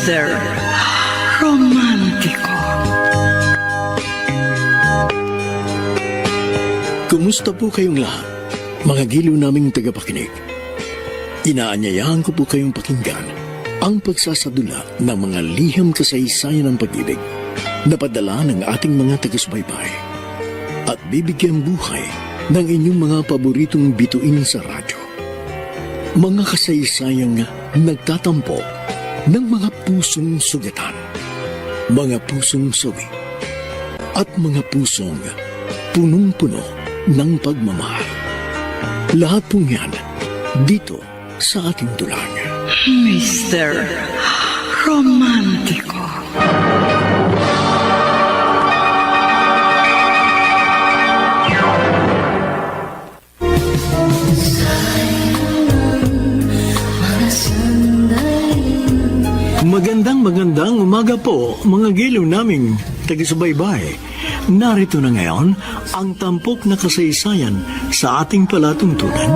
Mr. Romántico. Kumusta po kayong lahat, mga giliw naming tagapakinig? Inaanyayahan ko po kayong pakinggan ang pagsasadula ng mga liham kasaysayan ng pag-ibig na padala ng ating mga taga-subaybay at bibigyan buhay ng inyong mga paboritong bituin sa radyo. Mga kasaysayang nagtatampo ng mga pusong sugatan, mga pusong sawi, at mga pusong punong-puno ng pagmamahal. Lahat pong yan dito sa ating dulang. Mr. Romántico. Magandang umaga po, mga giliw naming taga-subaybay. Narito na ngayon ang tampok na kasaysayan sa ating palatuntunan.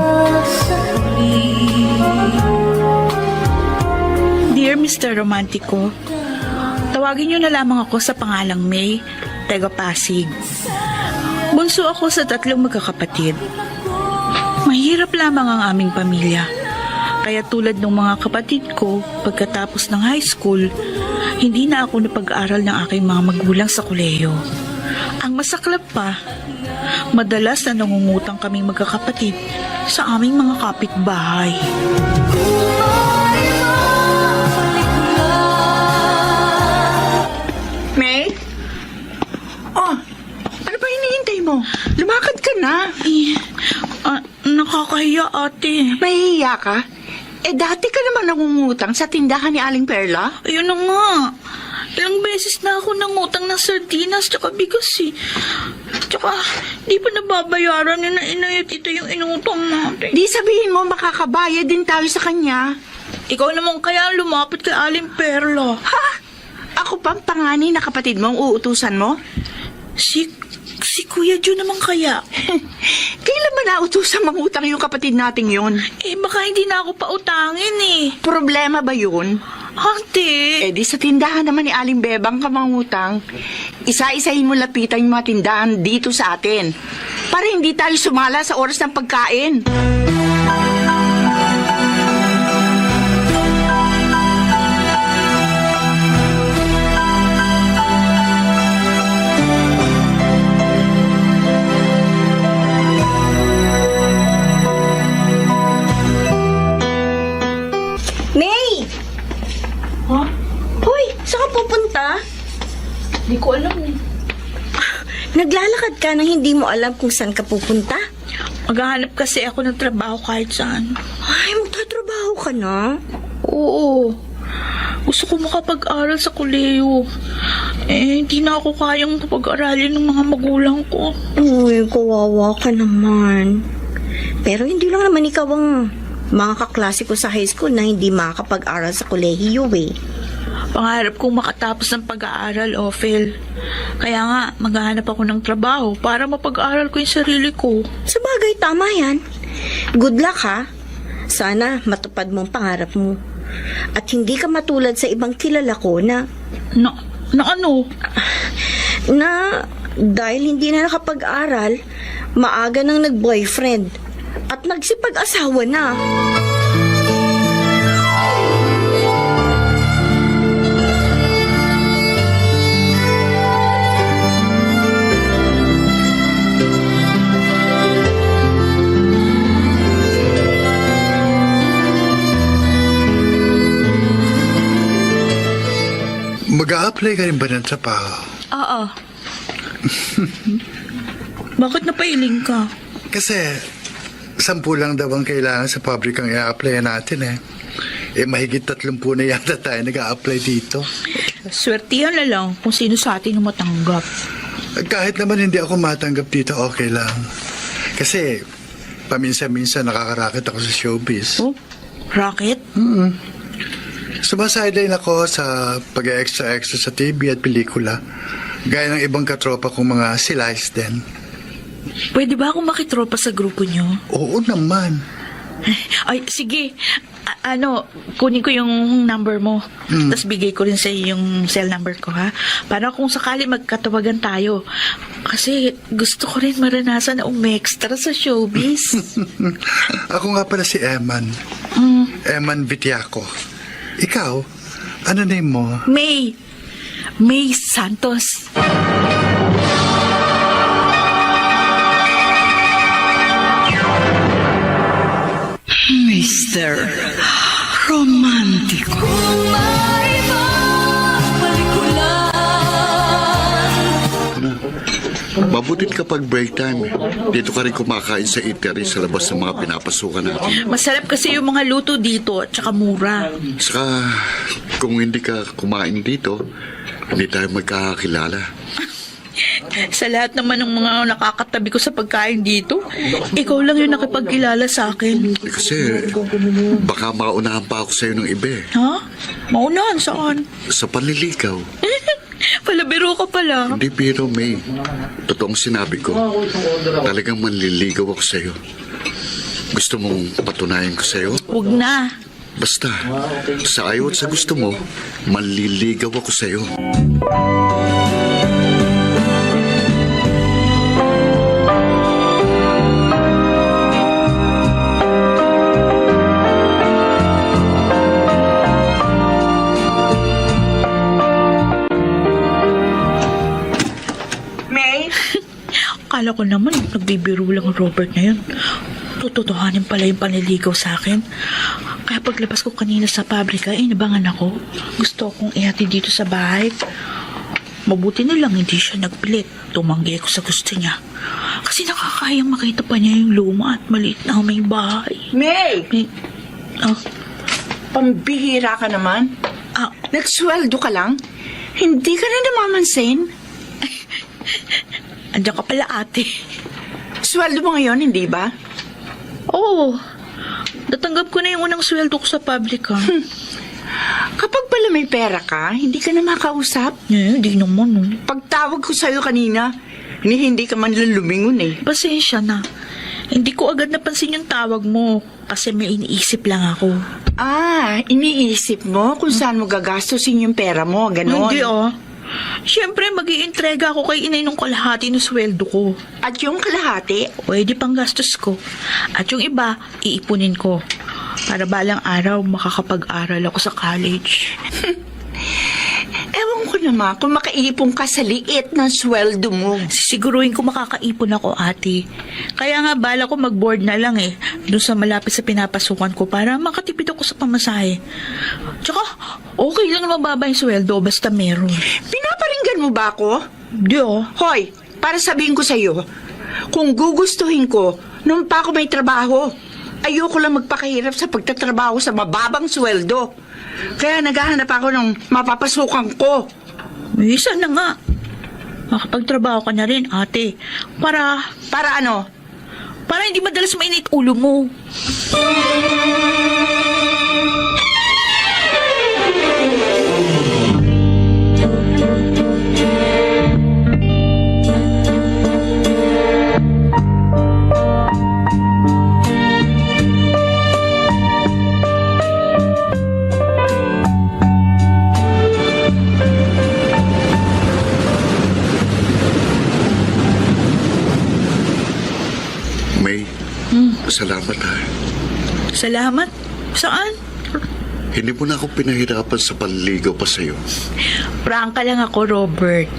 Dear Mr. Romantico, tawagin niyo na lamang ako sa pangalang May, taga Pasig. Bunso ako sa 3 magkakapatid. Mahirap lamang ang aming pamilya. Kaya tulad ng mga kapatid ko, pagkatapos ng high school, hindi na ako napag-aral ng aking mga magulang sa kolehiyo. Ang masaklap pa, madalas na nangungutang kaming magkakapatid sa aming mga kapitbahay. May? Oh, ano ba hinihintay mo? Lumakad ka na. Nakakahiya, ate. Mahihiya ka? Dati ka naman nangungutang sa tindahan ni Aling Perla? Ayun na nga. Ilang beses na ako nangutang ng sardinas tsaka bigas eh. Tsaka, di pa nababayaran ni na inay at ito yung inutang natin. Di sabihin mo makakabayad din tayo sa kanya. Ikaw naman kaya lumapit kay Aling Perla. Ha? Ako pang pangani na kapatid mo ang uutusan mo? Si Kuya Jo naman kaya. Kailan ba nautusan mangutang yung kapatid nating yun? Baka hindi na ako pautangin eh. Problema ba yun? Ate. Di sa tindahan naman ni Aling Bebang ka mangutang. Isa-isahin mo lapitan yung mga tindahan dito sa atin. Para hindi tayo sumala sa oras ng pagkain. May! Ha? Hoy, saan ka pupunta? Hindi ko alam eh. Naglalakad ka nang hindi mo alam kung saan ka pupunta? Maghahanap kasi ako ng trabaho kahit saan. Ay, magtatrabaho ka na? Oo. Gusto ko makapag-aral sa kolehiyo. Hindi na ako kayang pag-aralin ng mga magulang ko. Uy, kawawa ka naman. Pero hindi lang naman ikaw ang mga kaklase ko sa high school na hindi makakapag-aral sa kolehiyo eh. Pangarap kong makatapos ng pag-aaral, Ophel. Kaya nga, maghahanap ako ng trabaho para mapag-aral ko yung sarili ko. Sa bagay, tama yan. Good luck ha. Sana matupad mo ang pangarap mo. At hindi ka matulad sa ibang kilala ko na ano? Na dahil hindi na nakapag-aral, maaga nang nag-boyfriend at nagsipag-asawa na. Mag-a-apply ka rin ba ng trabaho? Oo. Bakit napailing ka? Kasi 10 lang daw ang kailangan sa pabrikang i-apply natin eh. Mahigit 30 na yata tayo nag-a-apply dito. Swertihan na lang kung sino sa atin yung matanggap. Kahit naman hindi ako matanggap dito, okay lang. Kasi paminsan-minsan nakakaraket ako sa showbiz. Oh? Racket? Sumasideline ako sa pag-extra-extra sa TV at pelikula. Gaya ng ibang katropa kong mga silays din. Pwede ba akong makitropa sa grupo nyo? Oo naman. Ay, sige. Kunin ko yung number mo. Tapos bigay ko rin sa yung cell number ko, ha? Para kung sakali magkatawagan tayo. Kasi gusto ko rin maranasan na umextra sa showbiz. Ako nga pala si Eman. Eman Vitiaco. Ikaw, ano name mo? May. May Santos. Mr. Romantico. Mabutit kapag break time. Dito ka rin kumakain sa eatery sa labas ng mga pinapasukan natin. Masarap kasi yung mga luto dito at saka mura. Saka, kung hindi ka kumain dito, hindi tayo magkakakilala. Sa lahat naman ng mga nakakatabi ko sa pagkain dito, ikaw lang yung nakipagkilala sa akin. Kasi, baka maunahan pa ako sa'yo ng iba eh. Ha? Maunahan saan? Sa panliligaw. Palabiro ka pala. Hindi biro, May. Totoong sinabi ko. Talagang manliligaw ako sa'yo. Gusto mong patunayan ko sa'yo? Huwag na. Basta, sa ayaw at sa gusto mo, manliligaw ako sa'yo. May? Akala ko naman, nagbibiro lang ang Robert na yun. Tututuhanin pala yung panliligaw sa akin. Kaya paglabas ko kanina sa pabrika, inabangan ako. Gusto akong ihati dito sa bahay. Mabuti na lang hindi siya nagpilit. Tumanggi ako sa gusto niya. Kasi nakakayang makita pa niya yung luma at maliit na may bahay. May! Ah, Pambihira ka naman. ah, Nagsweldo ka lang? Hindi ka na namamansin? andyan ka pala ate. Sweldo mo ngayon, hindi ba? Oo. Natanggap ko na yung unang sweldo ko sa pabrika. Kapag pala may pera ka, hindi ka na makausap. Hindi naman. Oh. Pagtawag ko sa'yo kanina, hindi ka man lang lumingon eh. Pasensya na. Hindi ko agad napansin yung tawag mo kasi may iniisip lang ako. Ah, iniisip mo kung saan mo gagastusin yung pera mo, ganon. Hindi Siyempre, mag-iintrega ako kay inay nung kalahati ng sweldo ko. At yung kalahati, Pwede pang gastos ko. At yung iba, iipunin ko. Para balang araw, makakapag-aral ako sa college. ewan ko naman kung makaipon ka sa liit ng sweldo mo. Sisiguruhin ko makakaipon ako, ate. Kaya nga, bala ko mag-board na lang doon sa malapit sa pinapasukan ko para makatipid ako sa pamasahe. Tsaka, okay lang na mababa yung sweldo basta meron. Pinaparinggan mo ba ako? Di Hoy, para sabihin ko sa'yo, kung gugustuhin ko, nung pa ako may trabaho, ayoko lang magpakahirap sa pagtatrabaho sa mababang sweldo. Kaya naghahanap ako ng mapapasukan ko. Isa na nga. Makapagtrabaho ka na rin, ate. Para Para ano? hindi madalas mainit ulo mo. May, salamat ha. Salamat. Saan? Hindi mo na ako pinahirapan sa panliligaw pa sa'yo. Prangka lang ako, Robert.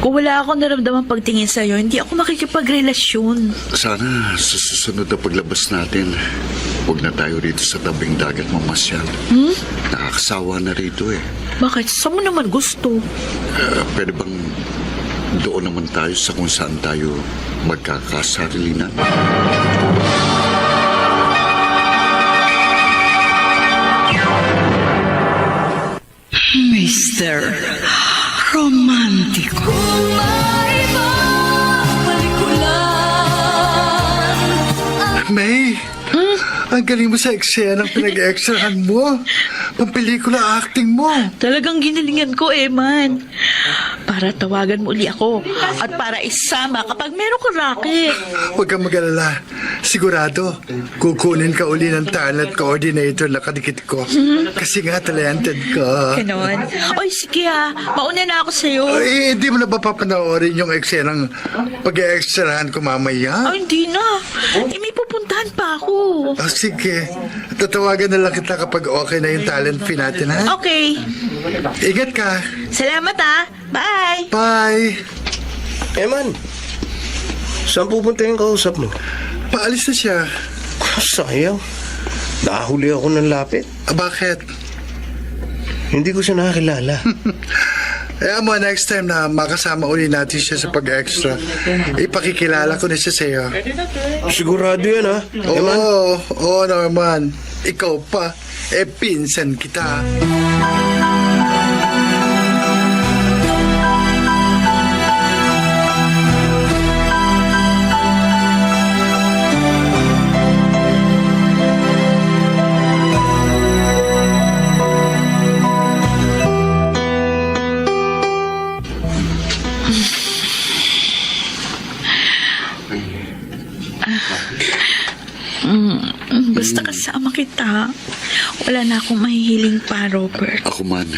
Kung wala akong naramdaman pagtingin sa'yo, hindi ako makikipagrelasyon. Sana sa susunod na paglabas natin, huwag na tayo rito sa tabing dagat mamasyal. Nakakasawa na rito eh. Bakit? Saan mo naman gusto? Pwede bang doon naman tayo sa kung saan tayo magkakasarilinan? Mr. Romantico. May, Ang galing mo sa eksenang pinag-extrahan mo. Pampelikula acting mo. Talagang ginalingan ko, Eman. Para tawagan mo uli ako at para isama kapag meron ka racket. Huwag kang mag-alala. Sigurado, kukunin ka uli ng talent coordinator na kadikit ko. Kasi nga talented ka. Ganon. Oy, sige ha. Mauna na ako sa'yo. Ay, hindi mo na ba papanoorin yung eksenang pag-extrahan ko mamaya? Ay, hindi na. May pupuntahan pa ako. Oh, sige. Tatawagan na lang kita kapag okay na yung talent fee natin, ha? Okay. Ingat ka. Salamat ha. Bye. Bye. Eman, saan pupunta yung kausap mo? Paalis na siya. Sayang. Nahuli ako ng lapit. Bakit? Hindi ko siya nakakilala. Mo, next time na makasama uli natin siya sa pag-extra, ipakikilala ko na siya sa'yo. Sigurado yan, ha? Eman? Oo, Norman. Ikaw pa. Pinsan kita. Basta kasama kita. Wala na akong mahihiling pa, Robert. Ako man,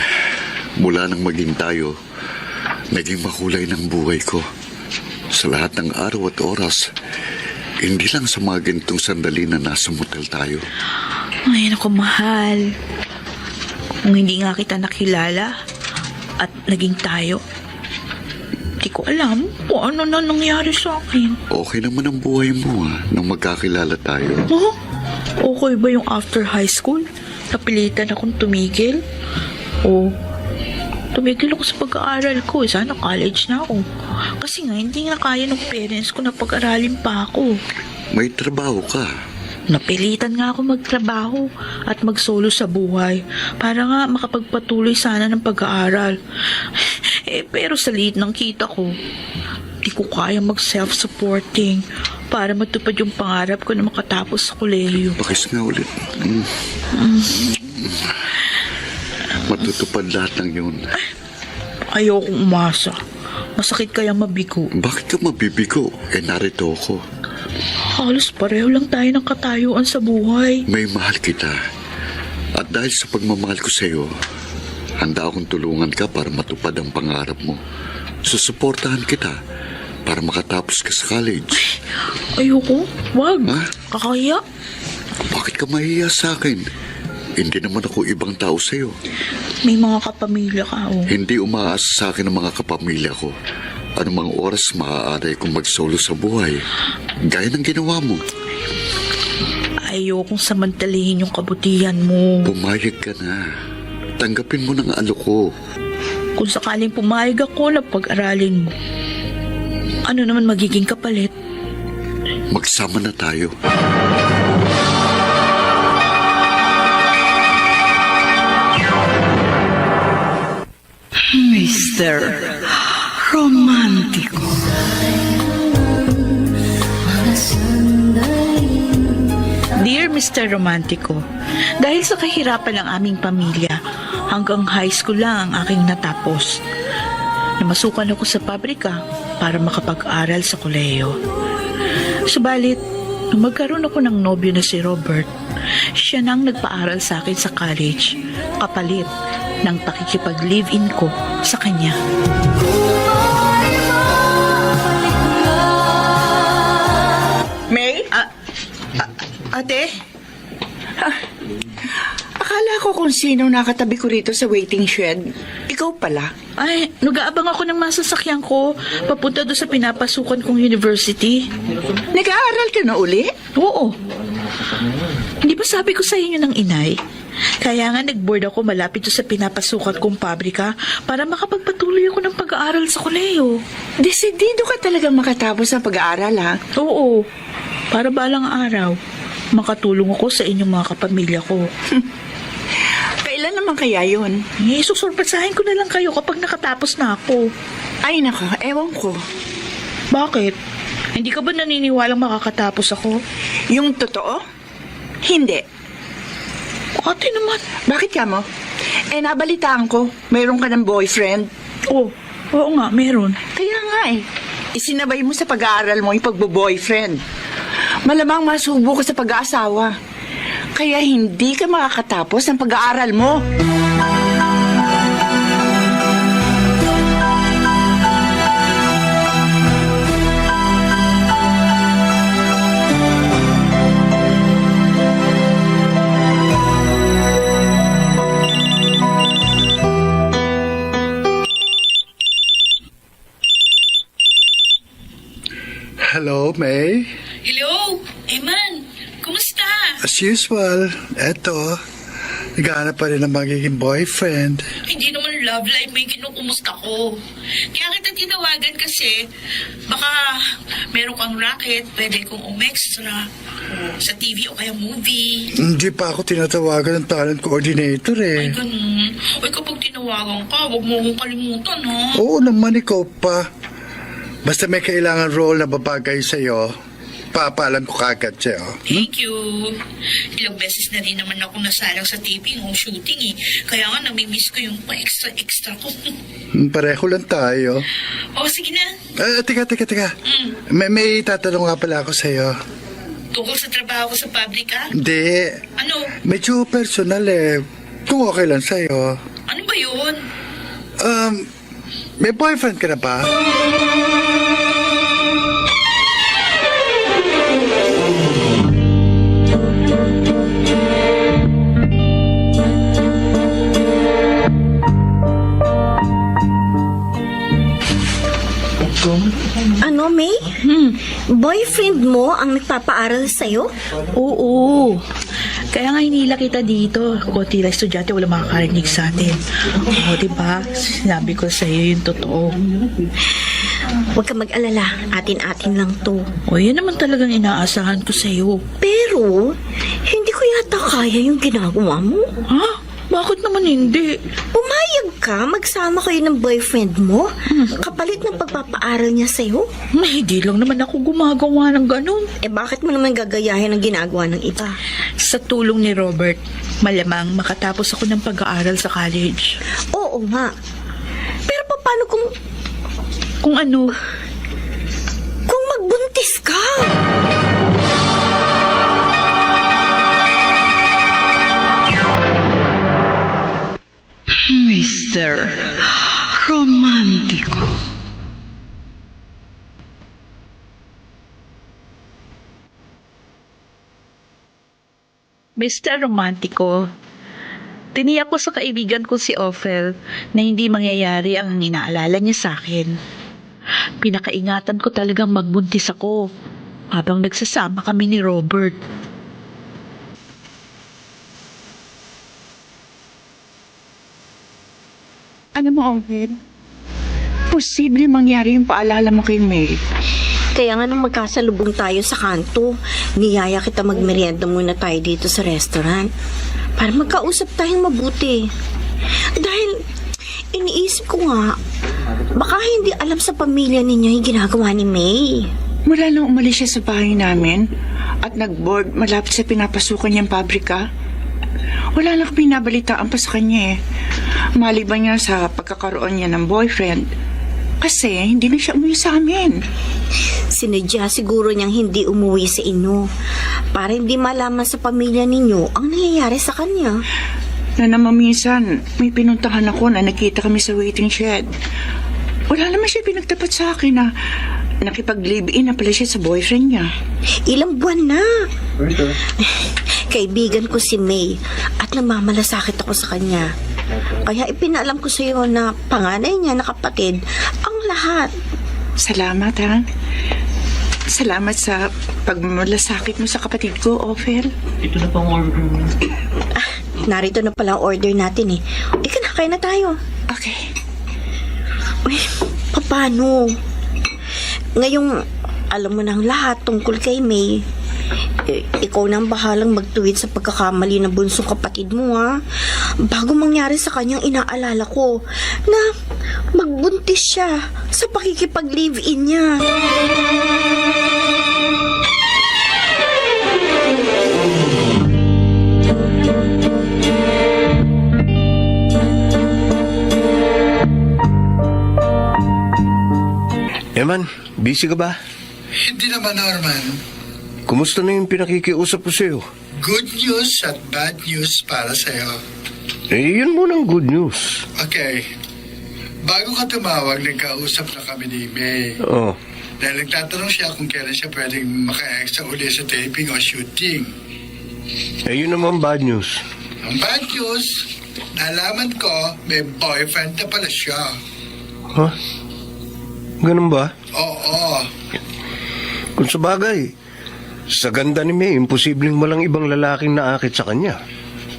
mula nang maging tayo, naging makulay ng buhay ko. Sa lahat ng araw at oras, hindi lang sa mga ganitong sandali na nasa motel tayo. Ay, naku, mahal. Kung hindi nga kita nakilala at naging tayo, di ko alam kung ano na nangyari sa akin. Okay naman ang buhay mo nang magkakilala tayo. Oh, okay ba yung after high school? Napilitan akong tumigil? O tumigil ako sa pag-aaral ko. Sana college na ako. Kasi nga, hindi na kaya ng parents ko na pag-aralin pa ako. May trabaho ka. Napilitan nga ako magtrabaho at magsolo sa buhay para nga makapagpatuloy sana ng pag-aaral. Pero sa liit ng kita ko, di ko kaya mag-self-supporting para matupad yung pangarap ko na makatapos sa kolehiyo. Bakis nga ulit. Matutupad lahat ng yun. Ayokong umasa. Masakit kaya mabigo. Bakit ka mabibigo? Narito ako. Halos pareho lang tayo ng katayuan sa buhay. May mahal kita. At dahil sa pagmamahal ko sa iyo, handa akong tulungan ka para matupad ang pangarap mo. Susuportahan kita para makatapos ka sa college. Ayoko. Wag. Ha? Kakaya. Bakit ka mahiya sa akin? Hindi naman ako ibang tao sa iyo. May mga kapamilya ka, oh. Hindi umaasa sa akin ang mga kapamilya ko. Anumang oras maaari kong magsolo sa buhay. Gaya ng ginawa mo. Ayokong samantalihin yung kabutihan mo. Pumayag ka na. Tanggapin mo ng alok ko. Kung sakaling pumayag ako na pag-aralin mo, ano naman magiging kapalit? Magsama na tayo. Mr. Romantico. Dear Mr. Romantico, dahil sa kahirapan ng aming pamilya, hanggang high school lang ang aking natapos. Namasukan ako sa pabrika para makapag-aral sa kolehiyo. Subalit, nung magkaroon ako ng nobyo na si Robert, siya nang nagpaaral sa akin sa college, kapalit ng pakikipag-live-in ko sa kanya. May? Ate? Akala ko kung sino nakatabi ko rito sa waiting shed. Ikaw pala. Ay, nag-aabang ako ng masasakyan ko papunta doon sa pinapasukan kong university. Nag-aaral ka na uli? Oo. Hindi ba sabi ko sa inyo ng inay? Kaya nga nag-board ako malapit doon sa pinapasukan kong pabrika para makapagpatuloy ako ng pag-aaral sa kolehiyo. Desidido ka talagang makatapos ng pag-aaral, ha? Oo. Para balang araw, makatulong ako sa inyong mga kapamilya ko. Kailan naman kaya yun? Susurpresahin ko na lang kayo kapag nakatapos na ako. Ay nako, ewan ko. Bakit? Hindi ka ba naniniwalang makakatapos ako? Yung totoo? Hindi. Ate naman. Bakit ka mo? Nabalitaan ko, mayroon ka ng boyfriend. Oo nga, meron. Kaya nga isinabay mo sa pag-aaral mo yung pagbo-boyfriend. Malamang masubo ka sa pag-aasawa. Kaya hindi ka makakatapos ng pag-aaral mo. Hello, May. Hello, Eman. Kumusta? As usual, eto. Naghahanap pa rin ng magiging boyfriend. Hindi naman love life may kinukumusta ko. Kaya kita tinawagan kasi baka meron kang racket, pwede kong umextra sa TV o kaya movie. Hindi pa ako tinatawagan ng talent coordinator Ay, eh. ganun. Ay, kapag tinawagan ka, huwag mo akong kalimutan, ha? Oo naman, ikaw pa. Basta may kailangan role na babagay sa'yo, papaalam ko kagad sa'yo. Thank you. Ilang beses na rin naman ako nasalang sa taping o shooting eh. Kaya nga namimiss ko yung pa-extra ko. Pareho lang tayo. O, sige na. Teka. May tatanong nga pala ako sa'yo. Tungkol sa trabaho ko sa pabrika? Hindi. Ano? Medyo personal eh. Kung okay lang sa'yo. Ano ba yun? May boyfriend ka na ba? Ano, May? Boyfriend mo ang nagpapaaral sa'yo? Oo. Kaya nga hinila kita dito. Kunti lang estudyante, wala makakarinig sa atin. Oo, diba? Sinabi ko sa'yo yung totoo. Huwag ka mag-alala, atin-atin lang to. O, yan naman talagang inaasahan ko sa'yo. Pero, hindi ko yata kaya yung ginagawa mo. Ha? Bakit naman hindi? Pumayag ka, magsama kayo ng boyfriend mo, kapalit ng pagpapaaral niya sa'yo. Hindi lang naman ako gumagawa ng ganun. Bakit mo naman gagayahin ang ginagawa ng iba? Sa tulong ni Robert, malamang makatapos ako ng pag-aaral sa college. Oo nga. Pero paano kung Kung ano? kung magbuntis ka? Mr. Romántico. Mr. Romántico, tiniyak ko sa kaibigan ko si Ophel na hindi mangyayari ang inaalala niya sa akin. Pinakaingatan ko talagang magbuntis ako habang nagsasama kami ni Robert. Ano mo, Ovid? Posible mangyari yung paalala mo kay May. Kaya nga nung magkasalubong tayo sa kanto, niyaya kita magmerienda muna tayo dito sa restaurant para magkausap tayong mabuti. Dahil iniisip ko nga, baka hindi alam sa pamilya ninyo yung ginagawa ni May. Mula nung umalis siya sa bahay namin at nag-board malapit sa pinapasukan niyang pabrika, wala lang kami nabalitaan pa sa kanya eh. Maliban niya sa pagkakaroon niya ng boyfriend. Kasi hindi na siya umuwi sa amin. Sinadya siguro niyang hindi umuwi sa inyo para hindi malaman sa pamilya ninyo ang nangyayari sa kanya. Na naman minsan, may pinuntahan ako na nakita kami sa waiting shed. Wala naman siya pinagtapat sa akin na nakipag-live-in na pala siya sa boyfriend niya. Ilang buwan na. Kaibigan ko si May at namamalasakit ako sa kanya. Kaya ipinaalam ko sa iyo na panganay niya na kapatid ang lahat. Salamat, ha? Salamat sa pagmamalasakit mo sa kapatid ko, Ophel. Narito na pala ang order natin eh. Ika na, kain na tayo. Okay. Uy, paano? Ngayong alam mo na ang lahat tungkol kay May. Ikaw na ang bahalang magtuwid sa pagkakamali ng bunsong kapatid mo, ha? Bago mangyari sa kanyang inaalala ko na magbuntis siya sa pakikipag-live-in niya. Eman, busy ka ba? Hindi naman, Norman. Kumusta na yung pinakikiusap ko sa'yo? Good news at bad news para sa'yo. Yun munang good news. Okay. Bago ka tumawag, nagkausap na kami ni May. Oh, Dahil nagtatanong siya kung kailan siya pwedeng maka-extra uli sa taping o shooting. yun naman bad news. Ang bad news, nalaman ko may boyfriend na pala siya. Huh? Ganun ba? Oo. Kung sa bagay, sa ganda ni May, imposibleng walang ibang lalaking naakit sa kanya.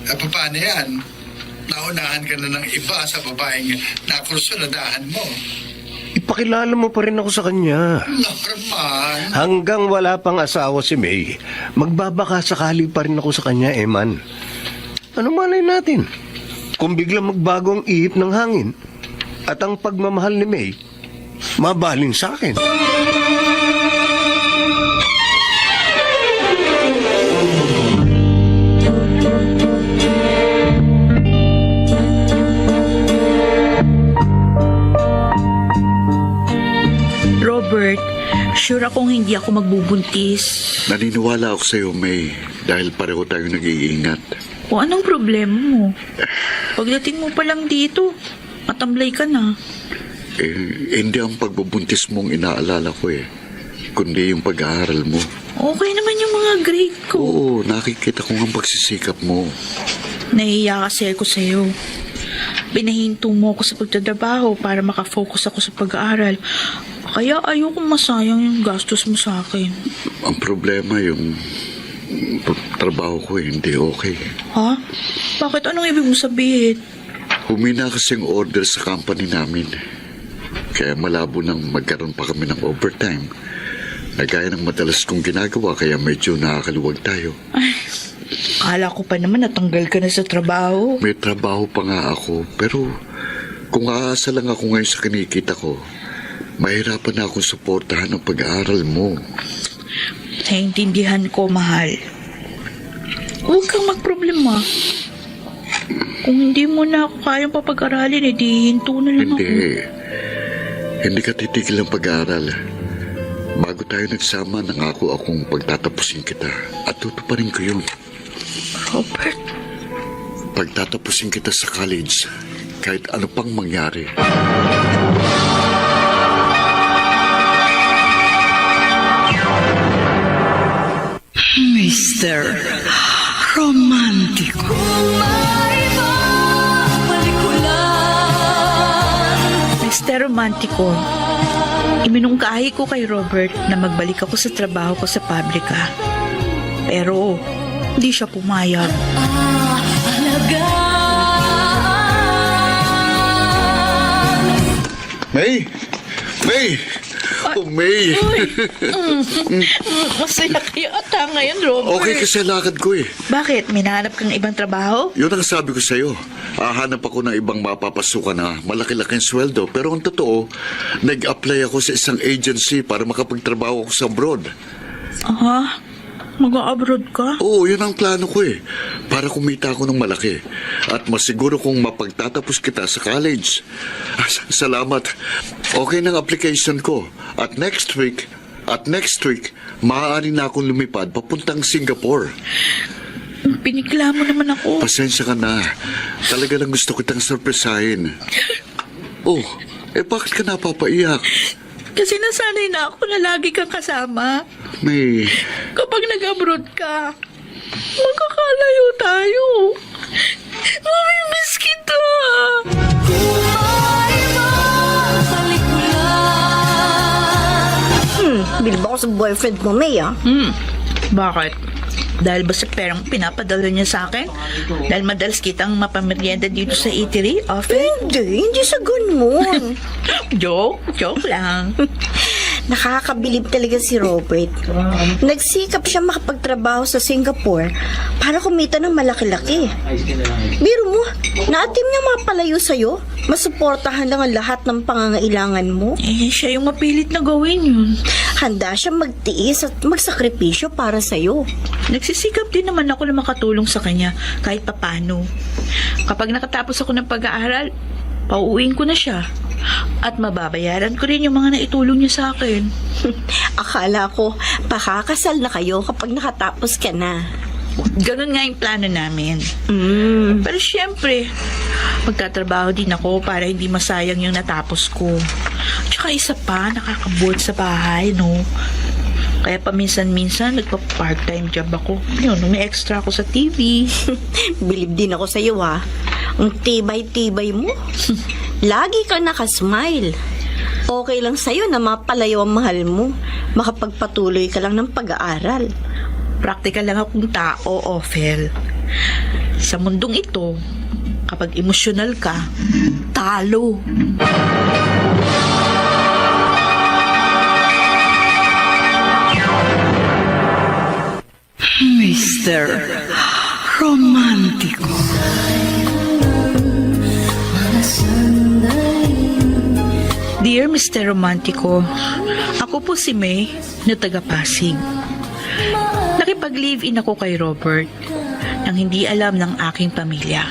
Paano yan? Naunahan ka na ng iba sa babaeng nakursunadahan mo. Ipakilala mo pa rin ako sa kanya. Norman. Hanggang wala pang asawa si May, magbabaka sakali pa rin ako sa kanya, Eman. Ano malay natin? Kung biglang magbago ang ihip ng hangin at ang pagmamahal ni May, mabalin sa akin. Robert, sure akong hindi ako magbubuntis. Naniniwala ako sa'yo, May, dahil pareho tayo nag-iingat. O anong problema mo? Pagdating mo pa lang dito, matamlay ka na. Hindi ang pagbubuntis mong inaalala ko kundi yung pag-aaral mo. Okay naman yung mga grade ko. Oo, nakikita ko ang pagsisikap mo. Nahihiya kasi ako sa'yo. Binahinto mo ako sa pagtatrabaho para makafocus ako sa pag-aaral. Kaya ayoko masayang yung gastos mo sa akin. Ang problema yung trabaho ko hindi okay. Ha? Bakit? Anong ibig mo sabihin? Humina kasing order sa company namin. Kaya malabo nang magkaroon pa kami ng overtime. Nagaya ng madalas kong ginagawa kaya medyo nakakaluwag tayo. Ay, akala ko pa naman natanggal ka na sa trabaho. May trabaho pa nga ako pero kung aasa lang ako ngayon sa kinikita ko, mahirapan na akong suportahan ang pag-aaral mo. Naintindihan ko, mahal. Huwag kang magproblema. Kung hindi mo na ako kayang papag-aralin, edi hinto na lang ako. Hindi ka titigil ng pag-aaral. Bago tayo nagsama, nangako akong pagtatapusin kita at tutuparin ko yun. Robert, Pagtatapusin kita sa college, kahit ano pang mangyari. Mr. Romántico. Mr. Romantico, iminungkahi ko kay Robert na magbalik ako sa trabaho ko sa pabrika. Pero, hindi siya pumayag. May! May! Oh, May! Masaya kayo ata ngayon, Robert. Okay kasi lakad ko Bakit? May nahanap kang ibang trabaho? Yun ang sabi ko sa'yo. Hahanap ako ng ibang mapapasukan na malaki-laking sweldo. Pero ang totoo, nag-apply ako sa isang agency para makapagtrabaho ako sa abroad. Aha, mag-abroad ka? Oo, yun ang plano ko para kumita ako ng malaki. At masiguro kong mapagtatapos kita sa college. Salamat. Okay ng application ko. At next week, maaari na akong lumipad papuntang Singapore. Pinigla mo naman ako. Pasensya ka na. Talaga lang gusto kitang surpresahin. Oh, bakit ka napapaiyak? Kasi nasanay na ako na lagi kang kasama. May... Kapag nag-abroad ka, magkakalayo tayo. Mamimiss kita. Bilib ako sa boyfriend mo, May, Bakit? Dahil ba sa perang pinapadala niya sa akin? Dahil madalas kitang mapamerienda dito sa eatery, often? Hindi sa ganun. Joke lang. Nakakabilib talaga si Robert. Nagsikap siya makapagtrabaho sa Singapore para kumita ng malaki-laki. Biro mo, naatim niya mapalayo sa'yo. Masuportahan lang ang lahat ng pangangailangan mo. Siya yung mapilit na gawin yun. Handa siya magtiis at magsakripisyo para sa'yo. Nagsisikap din naman ako na makatulong sa kanya kahit papano. Kapag nakatapos ako ng pag-aaral, pauuwiin ko na siya. At mababayaran ko rin yung mga naitulong niya sa akin. Akala ko, pakakasal na kayo kapag nakatapos ka na. Ganun nga yung plano namin. Pero syempre, magtatrabaho din ako para hindi masayang yung natapos ko. Tsaka isa pa, nakaka-board sa bahay, no? Kaya paminsan-minsan, nagpa-part-time job ako. Yun, may extra ako sa TV. Bilib din ako sa'yo, ha? Ang tibay-tibay mo. Lagi kang nakasmile. Okay lang sa'yo na mapalayo ang mahal mo. Makapagpatuloy ka lang ng pag-aaral. Practical lang akong tao, Ophel. Sa mundong ito, kapag emosyonal ka, talo. Mr. Romántico. Dear Mr. Romantico, ako po si May na taga Pasig. Nakipag-live-in ako kay Robert nang hindi alam ng aking pamilya.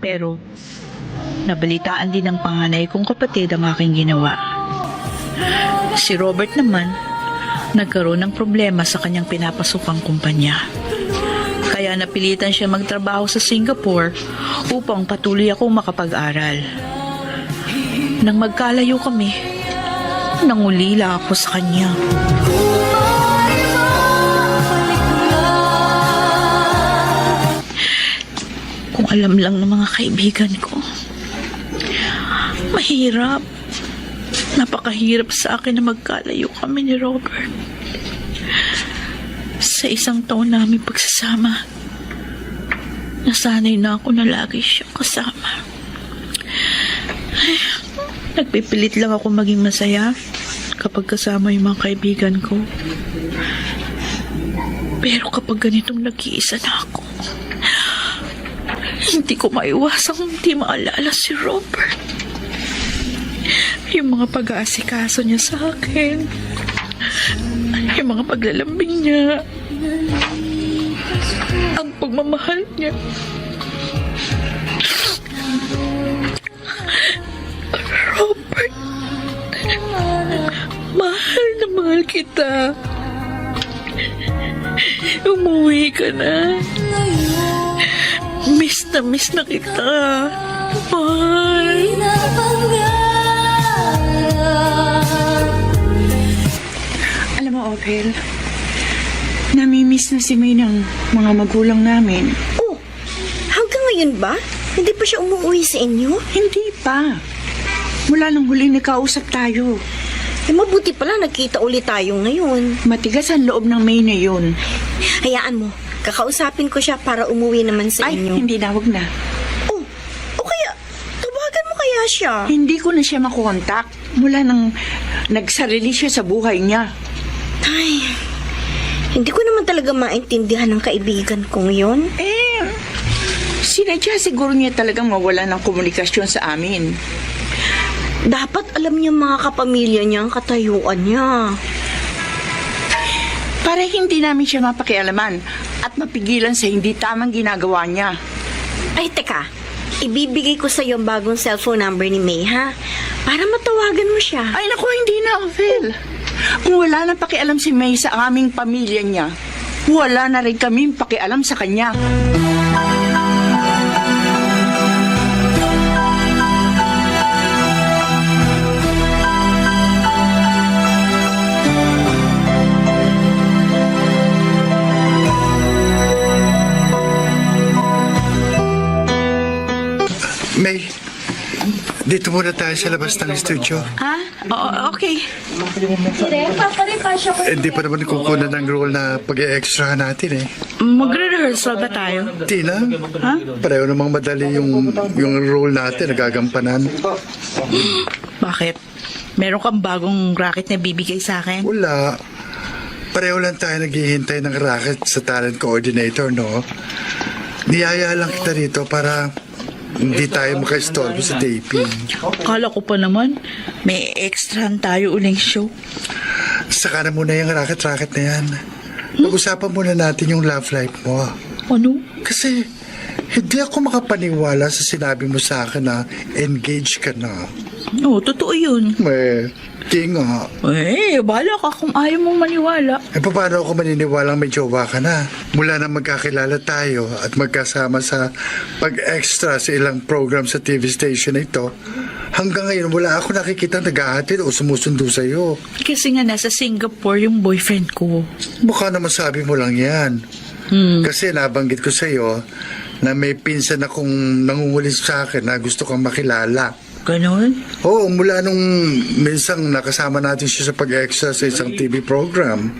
Pero, nabalitaan din ng panganay kong kapatid ang aking ginawa. Si Robert naman, nagkaroon ng problema sa kanyang pinapasukang kumpanya. Kaya napilitan siya magtrabaho sa Singapore upang patuloy akong makapag-aral. Nang magkalayo kami, nangulila ako sa kanya. Kung alam lang ng mga kaibigan ko. Mahirap. Napakahirap sa akin na magkalayo kami ni Robert. Sa isang taon namin pagsasama, nasanay na ako na lagi siyang kasama. Ay, nagpipilit lang ako maging masaya kapag kasama yung mga kaibigan ko. Pero kapag ganitong nag-iisa na ako, hindi ko maiwasang hindi maalala si Robert. Yung mga pag-aasikaso niya sa akin. Yung mga paglalambing niya. Ang pagmamahal niya. Robert, mahal na mahal kita. Umuwi ka na. Miss na kita. Mahal. Alam mo, Ophel, namimiss na si May ng mga magulang namin. Oh, hanggang ngayon ba? Hindi pa siya umuwi sa inyo? Hindi pa. Mula nung huli nakausap tayo. Eh, mabuti pala nagkita ulit tayo ngayon. Matigas ang loob ng May na yun. Hayaan mo, kakausapin ko siya para umuwi naman sa Ay, inyo. hindi na, wag na. Oh, o kaya, tawagan mo kaya siya? Hindi ko na siya makontak mula nang nagsarili siya sa buhay niya. Ay, hindi ko naman talaga maintindihan ng kaibigan kong yon. Sinadya siguro niya talagang mawala ng komunikasyon sa amin. Dapat alam niya mga kapamilya niya ang katayuan niya. Para hindi namin siya mapakialaman at mapigilan sa hindi tamang ginagawa niya. Ay, teka. Ibibigay ko sa iyo ang bagong cellphone number ni May, ha? Para matawagan mo siya. Ay, naku, hindi na, Phil. Kung wala na pakialam si May sa aming pamilya niya, wala na rin kaming pakialam sa kanya. Dito muna tayo sa labas ng studio. Ah, oo, okay. Hindi pa naman kukunan ng role na pag-extra natin eh. Magre-rehearsal ba tayo? Di na. Ha? Pareho namang madali yung role natin, nagagampanan. Bakit? Meron kang bagong racket na bibigay sa akin? Wala. Pareho lang tayo naghihintay ng racket sa talent coordinator, no? Niyaya lang kita rito para hindi tayo makaistorbo sa taping. Kala ko pa naman, may extrahan tayo uling show. Saka na muna yung racket-racket na yan. Pag-usapan muna natin yung love life mo. Ano? Kasi hindi ako makapaniwala sa sinabi mo sa akin na engaged ka na. Oo, totoo yun. Di nga. Bahala ka kung ayaw mong maniwala. Paano ako maniniwalang may jowa ka na? Mula na magkakilala tayo at magkasama sa pag-extra sa ilang program sa TV station na ito, hanggang ngayon wala ako nakikita nag-ahatid o sumusundo sa'yo. Kasi nga nasa Singapore yung boyfriend ko. Mukha naman sabi mo lang yan. Kasi nabanggit ko sa'yo na may pinsan akong nangungulit sa akin na gusto kang makilala. Ganon? Oo, mula nung minsang nakasama natin siya sa pag-extra sa isang TV program.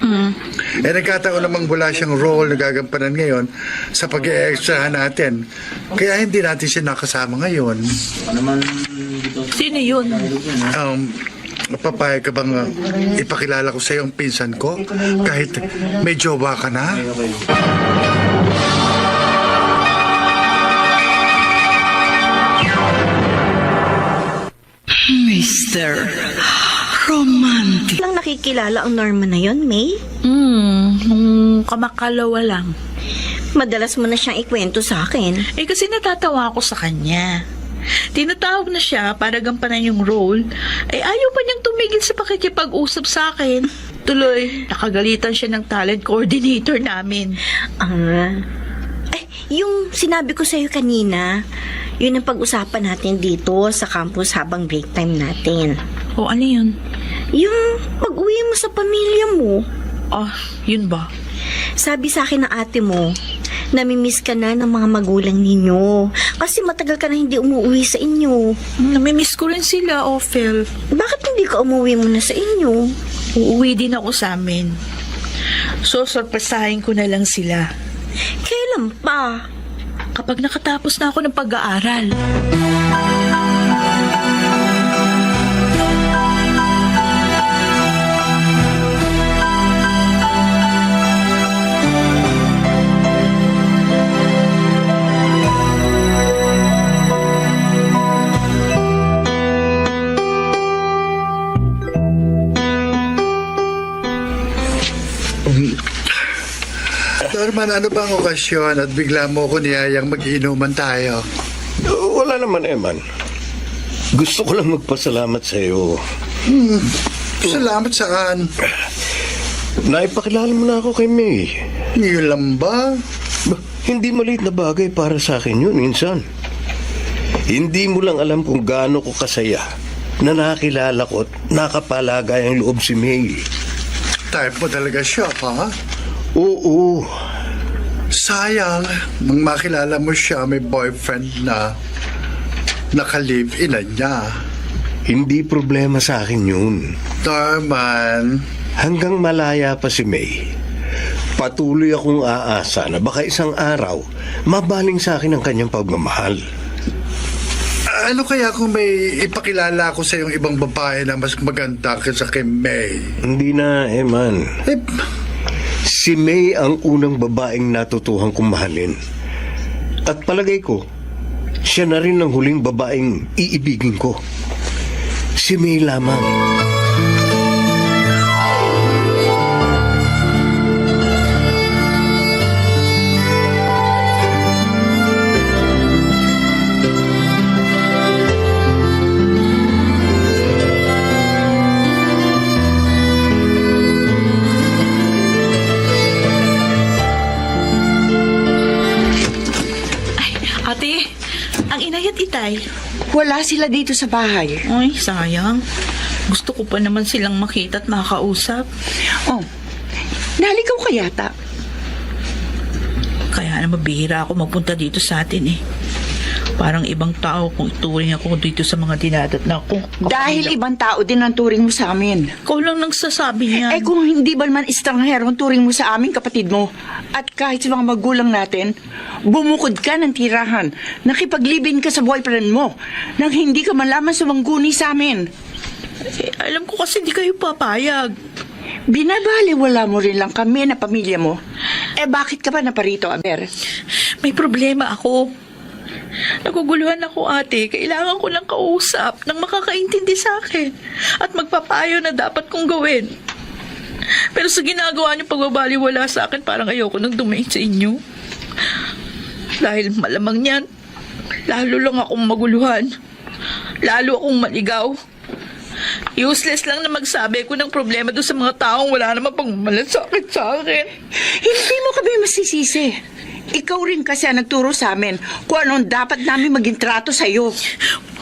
Nagkataon namang wala siyang role na gagampanan ngayon sa pag-extra natin. Kaya hindi natin siya nakasama ngayon. Sino yun? Papayag ka bang ipakilala ko sa iyo ang pinsan ko? Kahit may jowa ka na? Mr. Romantic. Lang nakikilala ang Norma na yon, May? Nung kamakalawa lang. Madalas mo na siyang ikwento sa akin. Kasi natatawa ako sa kanya. Tinatawag na siya para gampanan yung role. Ayaw pa niyang tumigil sa pakikipag-usap sa akin. Tuloy, nakagalitan siya ng talent coordinator namin. Yung sinabi ko sa'yo kanina, yun ang pag-usapan natin dito sa campus habang break time natin. O ano yun? Yung pag-uwi mo sa pamilya mo. Yun ba? Sabi sa akin ng ate mo, namimiss ka na ng mga magulang ninyo. Kasi matagal ka na hindi umuwi sa inyo. Namimiss ko rin sila, Ophel. Bakit hindi ka umuwi muna sa inyo? Uuwi din ako sa amin. So, sorpresahin ko na lang sila. Kailan pa? Kapag nakatapos na ako ng pag-aaral. Norman, ano bang okasyon at bigla mo ko niyayang mag-inuman tayo? Wala naman, Eman. Gusto ko lang magpasalamat sa iyo. Salamat saan? Naipakilala mo na ako kay May. Yun lang ba? Hindi maliit na bagay para sa akin yun, minsan. Hindi mo lang alam kung gaano ko kasaya na nakakilala ko at nakapalagay ang loob si May. Type mo talaga siya, ha? Oo. Sayang, nang makilala mo siya, may boyfriend na naka-live-in na niya. Hindi problema sa akin yun. Norman, Hanggang malaya pa si May, patuloy akong aasa na baka isang araw mabaling sa akin ang kanyang pagmamahal. ano kaya kung may ipakilala ako sa yung ibang babae na mas maganda kaysa kay May? Hindi na, Eman. Si May ang unang babaeng natutuhan kong mahalin. At palagay ko, siya na rin ang huling babaeng iibigin ko. Si May lamang. Ate, ang inay at itay. Wala sila dito sa bahay. Ay, sayang. Gusto ko pa naman silang makita at makakausap. Oh, naligaw ka yata. Kaya na mabihira ako magpunta dito sa atin eh. Parang ibang tao kung ituring ako dito sa mga dinadatnan ko. Dahil ibang tao din ang turing mo sa amin. Ikaw lang nagsasabi niyan. Eh kung hindi ba naman estranghero ang turing mo sa amin, kapatid mo, at kahit sa mga magulang natin, bumukod ka ng tirahan, nakipaglibin ka sa boyfriend mo, nang hindi ka malaman sumangguni sa amin. Alam ko kasi hindi kayo papayag. Binabaliwala mo rin lang kami na pamilya mo. Eh bakit ka ba naparito, Aber? May problema ako. Naguguluhan ako, ate. Kailangan ko ng kausap nang makakaintindi sa akin at magpapayo na dapat kong gawin. Pero sa ginagawa niyo pagbabaliwala sa akin, parang ayoko nang dumain sa inyo. Dahil malamang niyan, lalo lang akong maguluhan. Lalo akong maligaw. Useless lang na magsabi ko ng problema doon sa mga taong wala namang pagmamalasakit sa akin. Hindi mo kami masisisi. Ikaw rin kasi ang nagturo sa amin kung anong dapat namin maging trato sa'yo.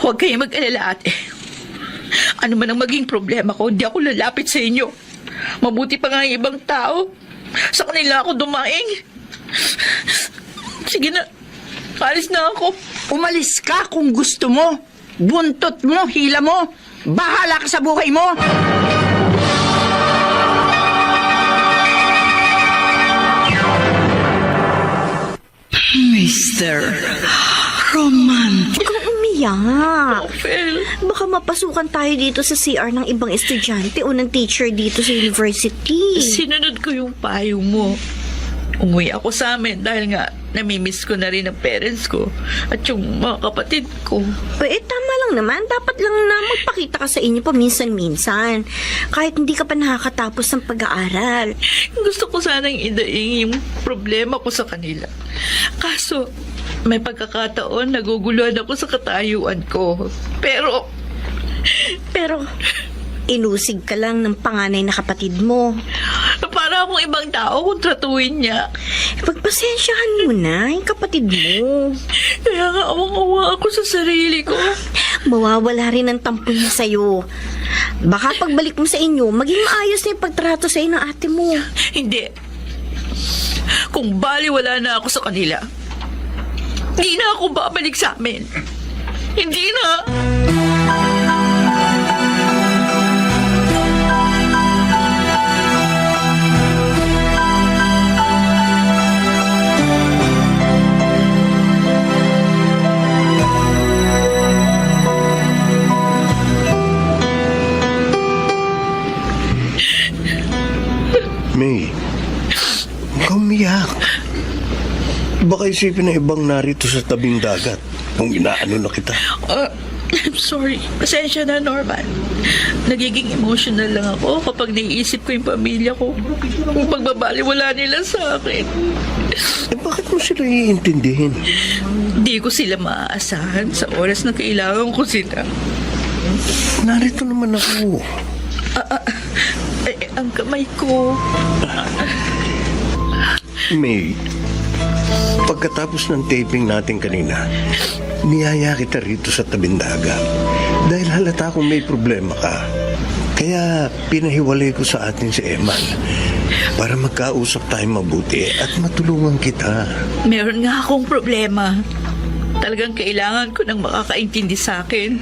Huwag kayo mag-alala, ate. Ano man ang maging problema ko, di ako lalapit sa inyo. Mabuti pa nga yung ibang tao. Sa kanila ako dumaing. Sige na, alis na ako. Umalis ka kung gusto mo. Buntot mo, hila mo. Bahala ka sa buhay mo. Mr. Romantic. Huwag kang umiyak. Phil. Baka mapasukan tayo dito sa CR ng ibang estudyante o ng teacher dito sa university. Sinunod ko yung payo mo. Umuwi ako sa amin dahil nga namimiss ko na rin ang parents ko at yung mga kapatid ko. Tama lang naman. Dapat lang na magpakita ka sa inyo paminsan-minsan. Kahit hindi ka pa nakakatapos ng pag-aaral. Gusto ko sanang idaing yung problema ko sa kanila. Kaso, may pagkakataon naguguluhan ako sa katayuan ko. Pero, inusig ka lang ng panganay na kapatid mo. para akong ibang tao kung tratuhin niya. Pagpasensyahan mo na yung kapatid mo. Kaya nga awang-awa ako sa sarili ko. Mawawala rin ang tampo niya sa'yo. Baka pagbalik mo sa inyo, maging maayos na yung pagtrato sa'yo ng ate mo. Hindi. Kung baliwala na ako sa kanila, hindi na ako babalik sa amin. Hindi na. May, huwag kang umiyak. Baka isipin ng ibang narito sa tabing dagat kung inaano na kita. I'm sorry. Pasensya na, Norman. Nagiging emotional lang ako kapag naiisip ko yung pamilya ko. Yung pagbabaliwala nila sa akin. Bakit mo sila iintindihin? Hindi ko sila maaasahan sa oras na kailangan ko sila. Narito naman ako. Ang kamay ko. May, pagkatapos ng taping natin kanina, niyaya kita rito sa tabing dagat dahil halata kong may problema ka. Kaya pinahiwalay ko sa atin si Eman para magkausap tayo mabuti at matulungan kita. Meron nga akong problema. Talagang kailangan ko ng makakaintindi sa akin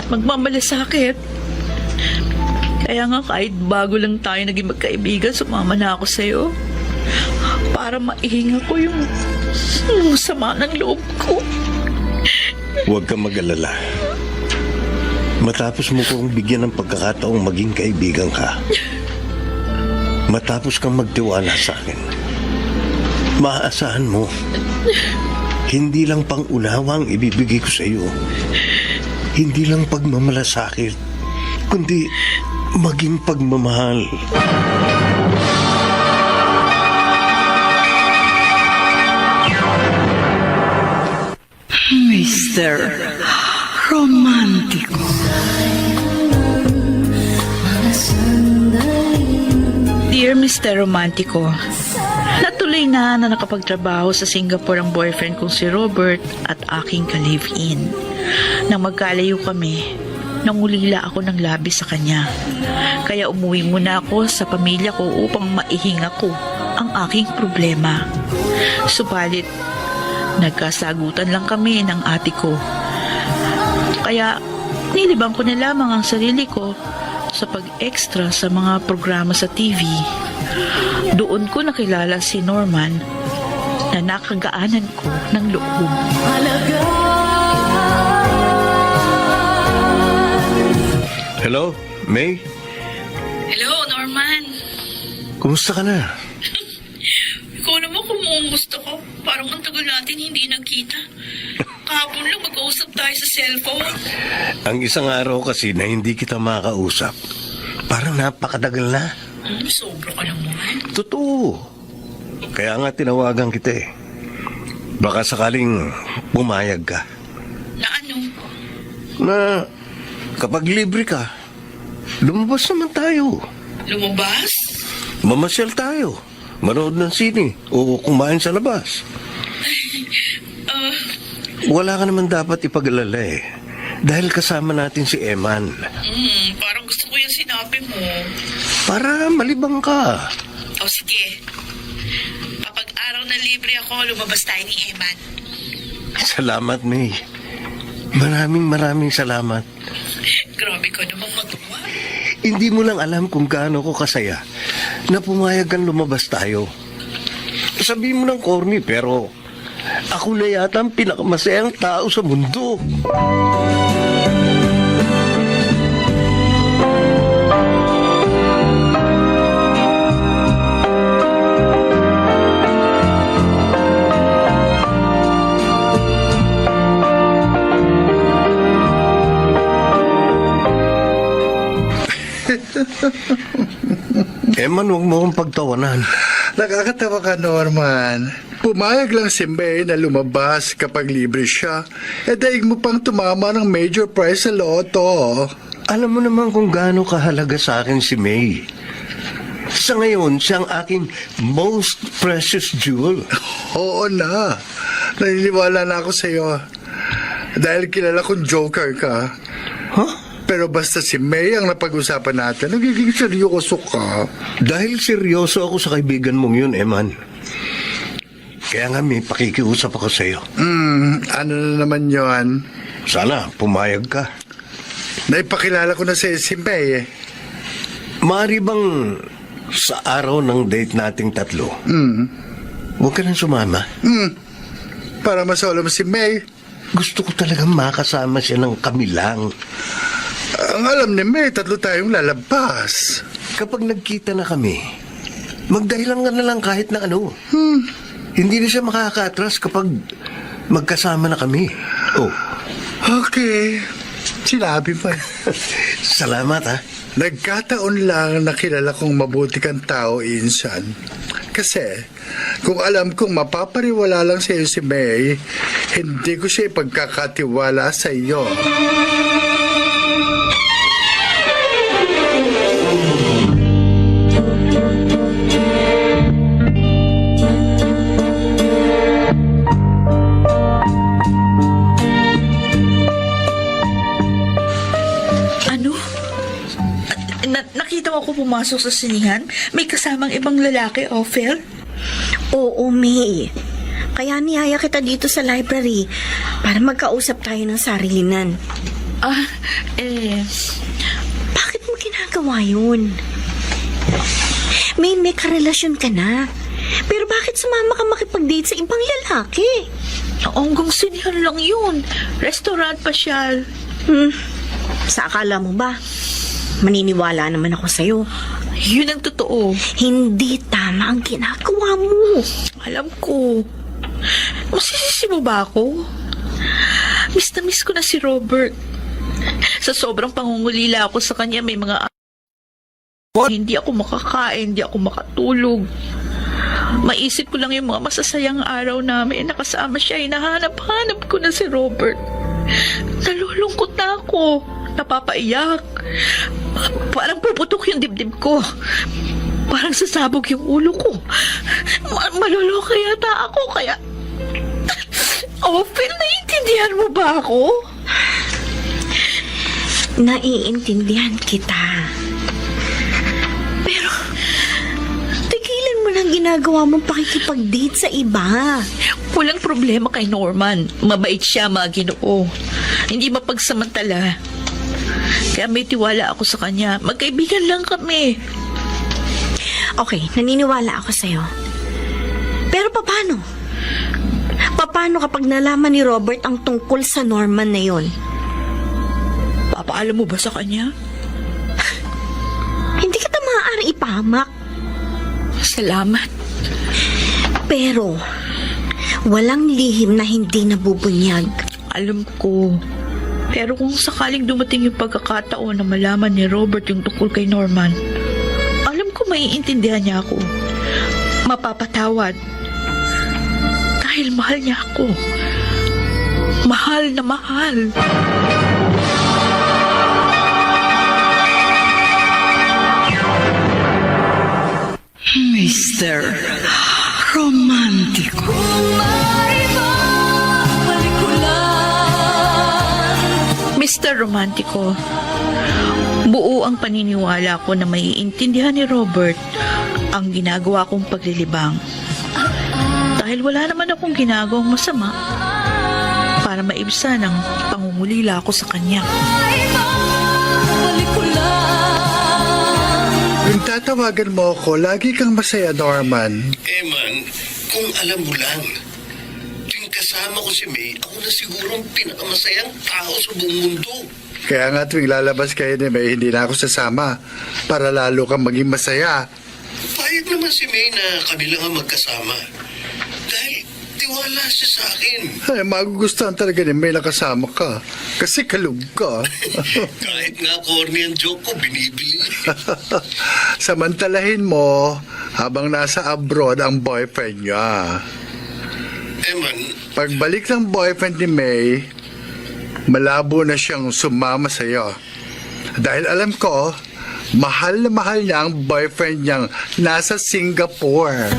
at magmamalasakit. Kaya nga kahit bago lang tayo naging magkaibigan, sumama na ako sa'yo para maihinga ko yung sama ng loob ko. Huwag kang mag-alala. Matapos mo kong bigyan ng pagkakataong maging kaibigan ka, matapos kang magtiwala sa akin, maaasahan mo, hindi lang pang-unawa ang ibibigay ko sa iyo, hindi lang pagmamalasakit, kundi maging pagmamahal. Mr. Romantico. Dear Mr. Romantico, natuloy na nakapagtrabaho sa Singapore ang boyfriend kong si Robert at aking ka-live-in. Nang magkalayo kami, nangulila ako ng labis sa kanya. Kaya umuwi muna ako sa pamilya ko upang maihinga ko ang aking problema. Subalit, Nagkasagutan lang kami ng ate ko. Kaya nilibang ko na lamang ang sarili ko sa pag-extra sa mga programa sa TV. Doon ko nakilala si Norman na nakagaanan ko ng loob. Hello, May? Hello, Norman. Kumusta ka na? Ikaw naman kumusta ko. Parang ang tagal natin hindi nagkita. Kahapon lang mag-uusap tayo sa cellphone. Ang isang araw kasi na hindi kita makausap. Parang napakadagal na. Sobra ka naman. Totoo. Kaya nga tinawagan kita eh. Baka sakaling pumayag ka. Na ano? Na kapag libre ka, lumabas naman tayo. Lumabas? Mamasyal tayo. Manood ng sine o kumain sa labas. Wala ka naman dapat ipag-alala eh. Dahil kasama natin si Eman. Parang gusto ko yung sinabi mo. Para malibang ka. O sige. Kapag araw na libre ako, lumabas tayo ni Eman. Salamat, May. Maraming salamat. Grabe ka namang matuwa. Hindi mo lang alam kung gaano ko kasaya na pumayag kang lumabas tayo. Sabihin mo ng corny pero ako na yata ang pinakamasayang tao sa mundo. Eman, huwag mo akong pagtawanan. Nakakatawa ka, Norman. Pumayag lang si May na lumabas kapag libre siya. Daig mo pang tumama ng major prize sa loto. Alam mo naman kung gaano kahalaga sa akin si May. Sa ngayon, siya ang aking most precious jewel. Oo na. Naniniwala na ako sa'yo. Dahil kilala kong joker ka. Huh? Pero basta si May ang napag-usapan natin, nagiging seryoso ka. Dahil seryoso ako sa kaibigan mong yun, Eman. Kaya nga may pakikiusap ako sa'yo. Ano na naman yon? Sana pumayag ka. Naipakilala ko na si May eh. Maaari bang sa araw ng date nating tatlo, huwag ka nang sumama? Para masolo mo si May. Gusto ko talagang makasama siya ng kami lang. Ang alam ni May, tatlo tayong lalabas. Kapag nagkita na kami, magdahilan ka na lang kahit na ano. Hindi na siya makaka-atras kapag magkasama na kami. Oh, Okay. Sinabi pa. salamat ha. Nagkataon lang na kilala kong mabuti kang tao, Insan. Kasi, kung alam kong mapapariwala lang sa iyo si May, hindi ko siya ipagkakatiwala sa iyo. Ano? Nakita mo ako pumasok sa sinihan? May kasamang ibang lalaki, Ophel? Oo, May. Kaya niyaya kita dito sa library para magkausap tayo ng sarilinan. Bakit mo ginagawa yun? May karelasyon ka na. Pero bakit sumama ka makipag-date sa ibang lalaki? Hanggang sinihan lang yun. Restaurant pasyal. Sa akala mo ba? Maniniwala naman ako sa'yo. Yun ang totoo. Hindi tama ang ginagawa mo. Alam ko. Masisisi mo ba ako? Miss na miss ko na si Robert. Sa sobrang pangungulila ako sa kanya, may mga hindi ako makakain, hindi ako makatulog. Maisip ko lang yung mga masasayang araw namin. Nakasama siya, hinahanap-hanap ko na si Robert. Nalulungkot na ako. Napapaiyak. Parang puputok yung dibdib ko. Parang sasabog yung ulo ko. Maluluka yata ako, kaya... Phil, naiintindihan mo ba ako? Naiintindihan kita. Pero, tigilan mo nang ginagawa mong pakikipag-date sa iba? Walang problema kay Norman. Mabait siya, mga Ginoo. Hindi mapagsamantala. Kaya may tiwala ako sa kanya. Magkaibigan lang kami. Okay, naniniwala ako sa'yo. Pero paano? Paano kapag nalaman ni Robert ang tungkol sa Norman na yon? Papaalam mo ba sa kanya? Hindi kita maaaring ipahamak. Salamat. Pero, walang lihim na hindi nabubunyag. Alam ko. Pero kung sakaling dumating yung pagkakataon na malaman ni Robert yung tungkol kay Norman, alam ko maiintindihan niya ako. Mapapatawad. Dahil mahal niya ako. Mahal na mahal. Mr. Romántico. Mr. Romantico, buo ang paniniwala ko na maiintindihan ni Robert ang ginagawa kong paglilibang. Dahil wala naman akong ginagawang masama para maibsan ang pangungulila ko sa kanya. Kung tatawagan mo ako, lagi kang masaya, Norman. Man, kung alam mo lang, tuwing kasama ko si May, ako na siguro ang pinakamasayang tao sa buong mundo. Kaya nga tuwing lalabas kayo ni May, hindi na ako sasama para lalo kang maging masaya. Payag naman si May na kami lang ang magkasama. Dahil tiwala siya sa akin. Ay, magugustuhan talaga ni May na kasama ka. Kasi kalug ka. Kahit nga corny ang joke ko, binibili. Samantalahin mo habang nasa abroad ang boyfriend niya. Man, Pagbalik ng boyfriend ni May, malabo na siyang sumama sa'yo. Dahil alam ko, mahal na mahal niya ang boyfriend niyang nasa Singapore.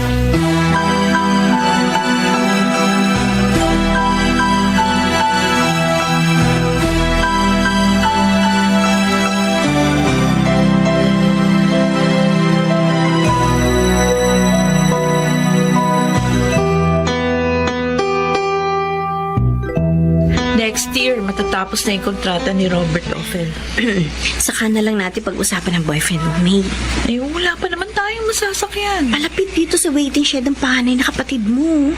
Next year, matatapos na yung kontrata ni Robert Ophel. Saka na lang natin pag-usapan ng boyfriend mo, May. Eh, wala pa naman tayong masasakyan. Malapit dito sa waiting shed ang panay na kapatid mo.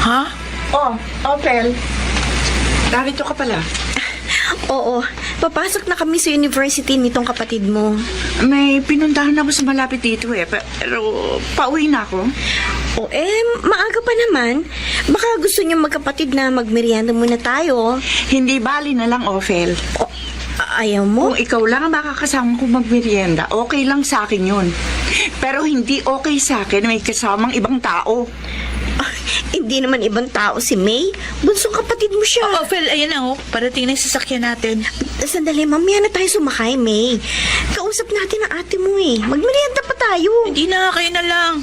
Ha? Oh, Opel. Narito ka pala. Oo, papasok na kami sa university nitong kapatid mo. May pinuntahan ako sa malapit dito pero pauwi na ako. Maaga pa naman. Baka gusto niyo magkapatid na magmerienda muna tayo. Hindi bali na lang, Opel. Ayaw mo? Kung ikaw lang ang makakasama kong magmerienda, okay lang sa akin yun. Pero hindi okay sa akin na may kasamang ibang tao. Hindi naman ibang tao si May. Bunsong kapatid mo siya. Ophel, ayan na parating na yung sasakyan natin. Sandali, mamaya na tayo sumakay, May. Kausap natin ang ate mo eh. Magmerienda pa tayo. Hindi na, kayo na lang.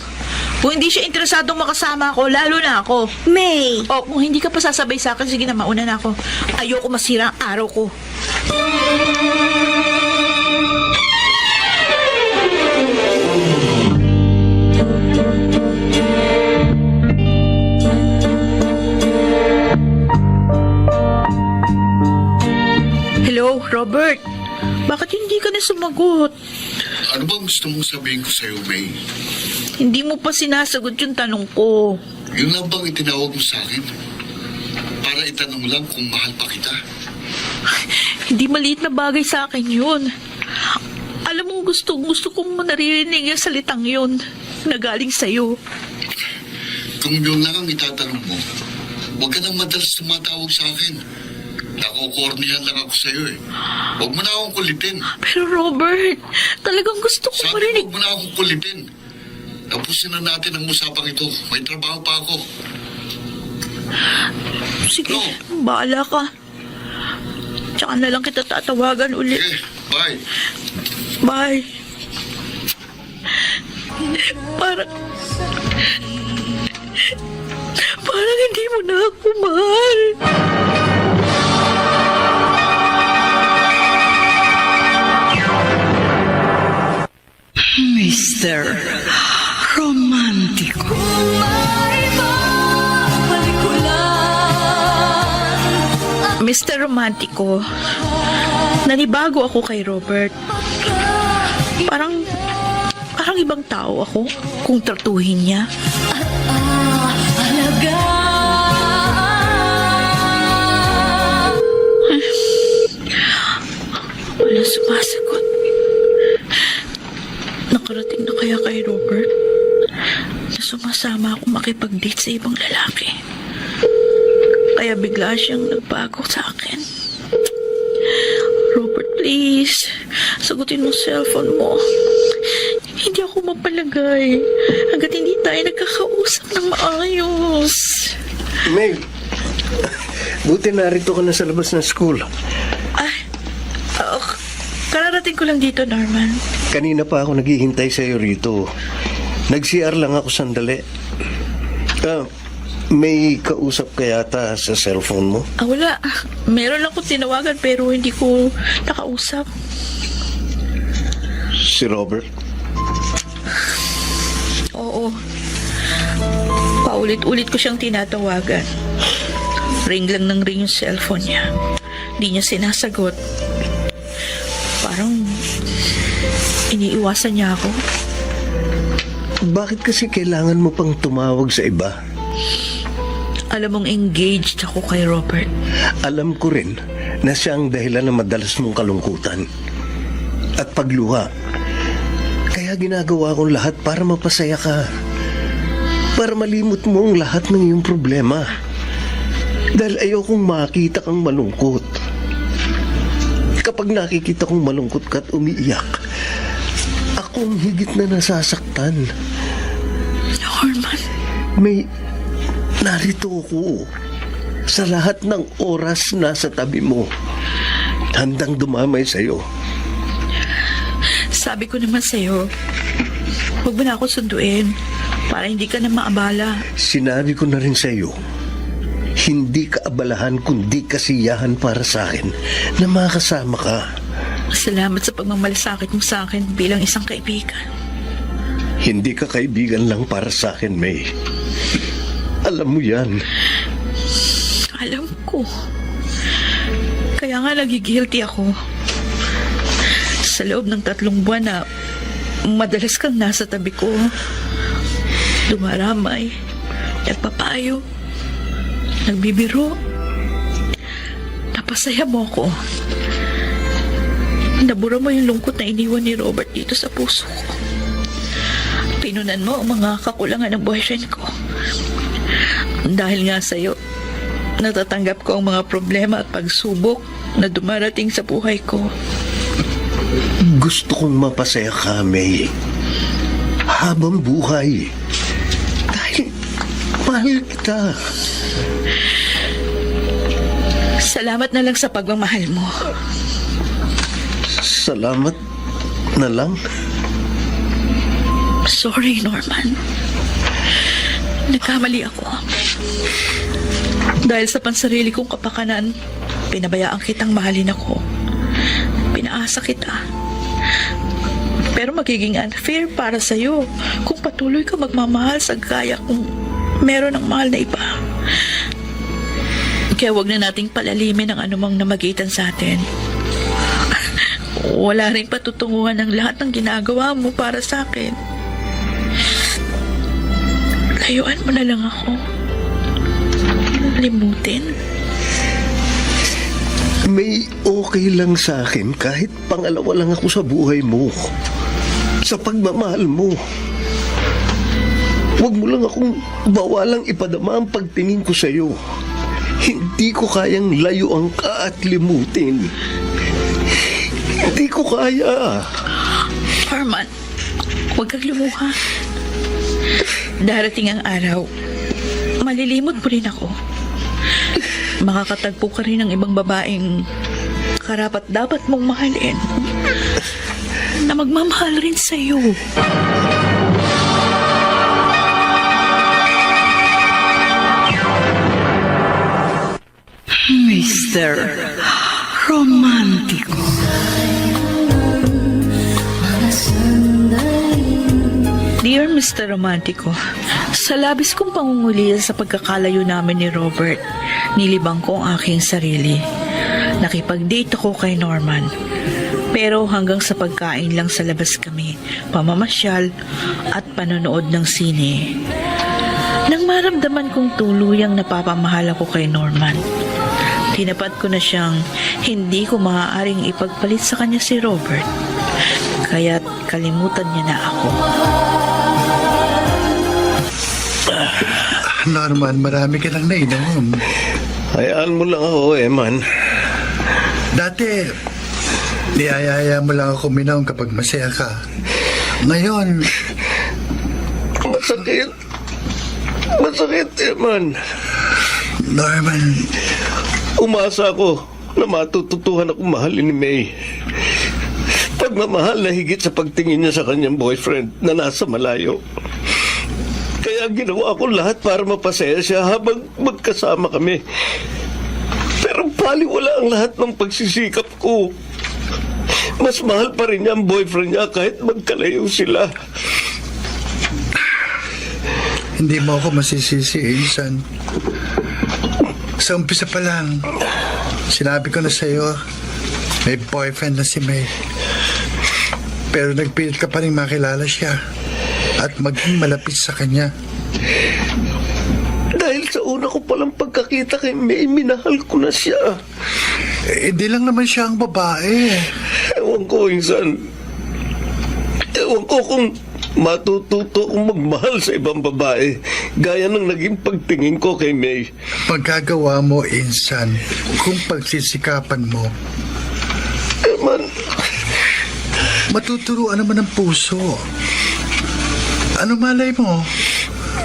Kung hindi siya interesadong makasama ako, lalo na ako. May. O, kung hindi ka pa sasabay sa akin, sige na, mauna na ako. Ayoko masira ang araw ko. Hello, Robert. Bakit hindi ka na sumagot? Ano bang gusto mong sabihin ko sa'yo, May? Hindi mo pa sinasagot yung tanong ko. Yun lang bang itinawag mo sa akin? Para itanong lang kung mahal pa kita? Hindi maliit na bagay sa akin yun. Alam mo, gusto kong naririnig yung salitang yun na galing sa'yo. Kung yun lang ang itatanong mo, huwag ka nang madalas tumatawag sa akin. Nakukornihan lang ako sa'yo eh. Huwag mo na akong kulitin. Pero Robert, talagang gusto ko Sabi marinig. huwag mo na akong kulitin. Tapusin na natin ang usapang ito. May trabaho pa ako. Sige, No. bahala ka. Tsaka na lang kita tatawagan ulit. Okay, bye. Bye. Parang hindi mo na ako mahal. Mr. Romántico. Mr. Romantico, nanibago ako kay Robert. Parang ibang tao ako kung tratuhin niya. Wala sumasagot. Nakarating na kaya kay Robert na sumasama ako makipag-date sa ibang lalaki. Kaya bigla siyang nagbago sa akin. Robert, please, sagutin mo cellphone mo. Hindi ako mapalagay hanggat hindi tayo nagkakausap ng maayos. May, buti narito ka na sa labas ng school. Kararating ko lang dito, Norman. Kanina pa ako naghihintay sa iyo rito. Nag-CR lang ako sandali. May kausap ka yata sa cellphone mo? Wala. Meron lang akong tinawagan pero hindi ko nakausap. Si Robert? Oo. Paulit-ulit ko siyang tinatawagan. Ring lang ng ring yung cellphone niya. Di niya sinasagot. Parang iniiwasan niya ako. Bakit kasi kailangan mo pang tumawag sa iba? Alam mong engaged ako kay Robert. Alam ko rin na siya ang dahilan ng madalas mong kalungkutan at pagluha. Kaya ginagawa kong lahat para mapasaya ka. Para malimot mo ang lahat ng iyong problema. Dahil ayokong makita kang malungkot. Kapag nakikita kong malungkot ka at umiiyak, akong higit na nasasaktan. Norman. May narito ako. Sa lahat ng oras nasa tabi mo. Handang dumamay sa'yo. Sabi ko naman sa'yo, huwag mo na ako sunduin para hindi ka na maabala. Sinabi ko na rin sa'yo, hindi ka abalahan kundi kasiyahan para sa akin na makasama ka. Salamat sa pagmamalasakit mo sa akin bilang isang kaibigan. Hindi ka kaibigan lang para sa akin, May. Alam mo yan. Alam ko. Kaya nga nagigilty ako. Sa loob ng 3 buwan na madalas kang nasa tabi ko. Dumaramay. Nagpapayo. Nagbibiro. Napasaya mo ako. Nabura mo yung lungkot na iniwan ni Robert dito sa puso ko. Pinunan mo ang mga kakulangan ng boyfriend ko. Dahil nga sa'yo, natatanggap ko ang mga problema at pagsubok na dumarating sa buhay ko. Gusto kong mapasaya ka, May. Habang buhay. Dahil mahal kita. Salamat na lang sa pagmamahal mo. Salamat na lang. Sorry, Norman. Nagkamali ako. Dahil sa pansarili kong kapakanan, pinabayaan kitang mahalin ako. Pinaasa kita. Pero magiging unfair para sa'yo kung patuloy ka magmamahal sa gaya kung meron ng mahal na iba. Kaya wag na nating palalimin ang anumang namagitan sa atin. Wala rin patutunguhan ng lahat ng ginagawa mo para sa akin. Layuan mo na lang ako. Limutin. May okay lang sa akin kahit pangalawa lang ako sa buhay mo. Sa pagmamahal mo. Huwag mo lang akong bawalang ipadama ang pagtingin ko sa'yo. Hindi ko kayang layuan ka at limutin. Hindi ko kaya. Norman, huwag kang lumuha. Darating ang araw, malilimot mo rin ako. Makakatagpo ka rin ng ibang babaeng karapat dapat mong mahalin na magmamahal rin sa'yo. Mr. Romantico. Dear Mr. Romantico, Sa labis kong pangungulila sa pagkakalayo namin ni Robert, nilibang ko ang aking sarili. Nakipag-date ako kay Norman. Pero hanggang sa pagkain lang sa labas kami, pamamasyal at panonood ng sine. Nang maramdaman kong tuluyang napapamahal ako kay Norman, tinapat ko na siyang hindi ko maaaring ipagpalit sa kanya si Robert. Kaya't kalimutan niya na ako. Norman, marami ka nang nainom. Hayaan mo lang ako, Eman. Dati, niyayaya mo lang ako minom kapag masaya ka. Ngayon, Masakit. Masakit, Eman. Norman, Umasa ako na matututuhan ako mahalin ni May. Pagmamahal na higit sa pagtingin niya sa kanyang boyfriend na nasa malayo. Kaya ginawa ko lahat para mapasaya siya habang magkasama kami. Pero baliwala ang lahat ng pagsisikap ko. Mas mahal pa rin niya ang boyfriend niya kahit magkalayo sila. hindi mo ako masisisi, Insan. Sa umpisa pa lang, sinabi ko na sa'yo, may boyfriend na si May. Pero nagpilit ka pa rin makilala siya at maging malapit sa kanya. Dahil sa una ko palang pagkakita kay May, minahal ko na siya. Hindi lang naman siya ang babae. Ewan ko, Insan. Ewan ko kung matututo akong magmahal sa ibang babae gaya ng naging pagtingin ko kay May. Magagawa mo, Insan, kung pagsisikapan mo. Man, Matuturuan naman ng puso. Ano malay mo?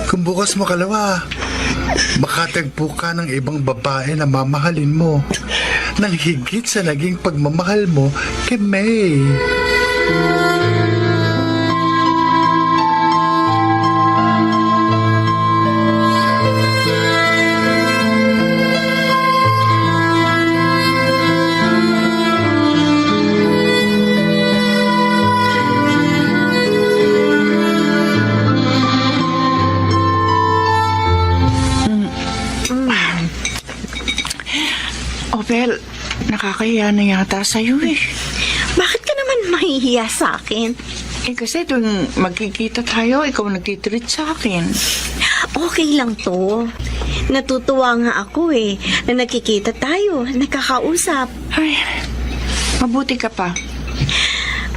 Kung bukas makalawa, makatagpo ka ng ibang babae na mamahalin mo nang higit sa naging pagmamahal mo kay May. Well, nakakahiya na yata sa'yo eh. Bakit ka naman mahihiya sa akin? Kasi tuwing magkikita tayo, ikaw nagtitreat sa akin. Okay lang to. Natutuwa nga ako na nakikita tayo, nakakausap. Ay, mabuti ka pa.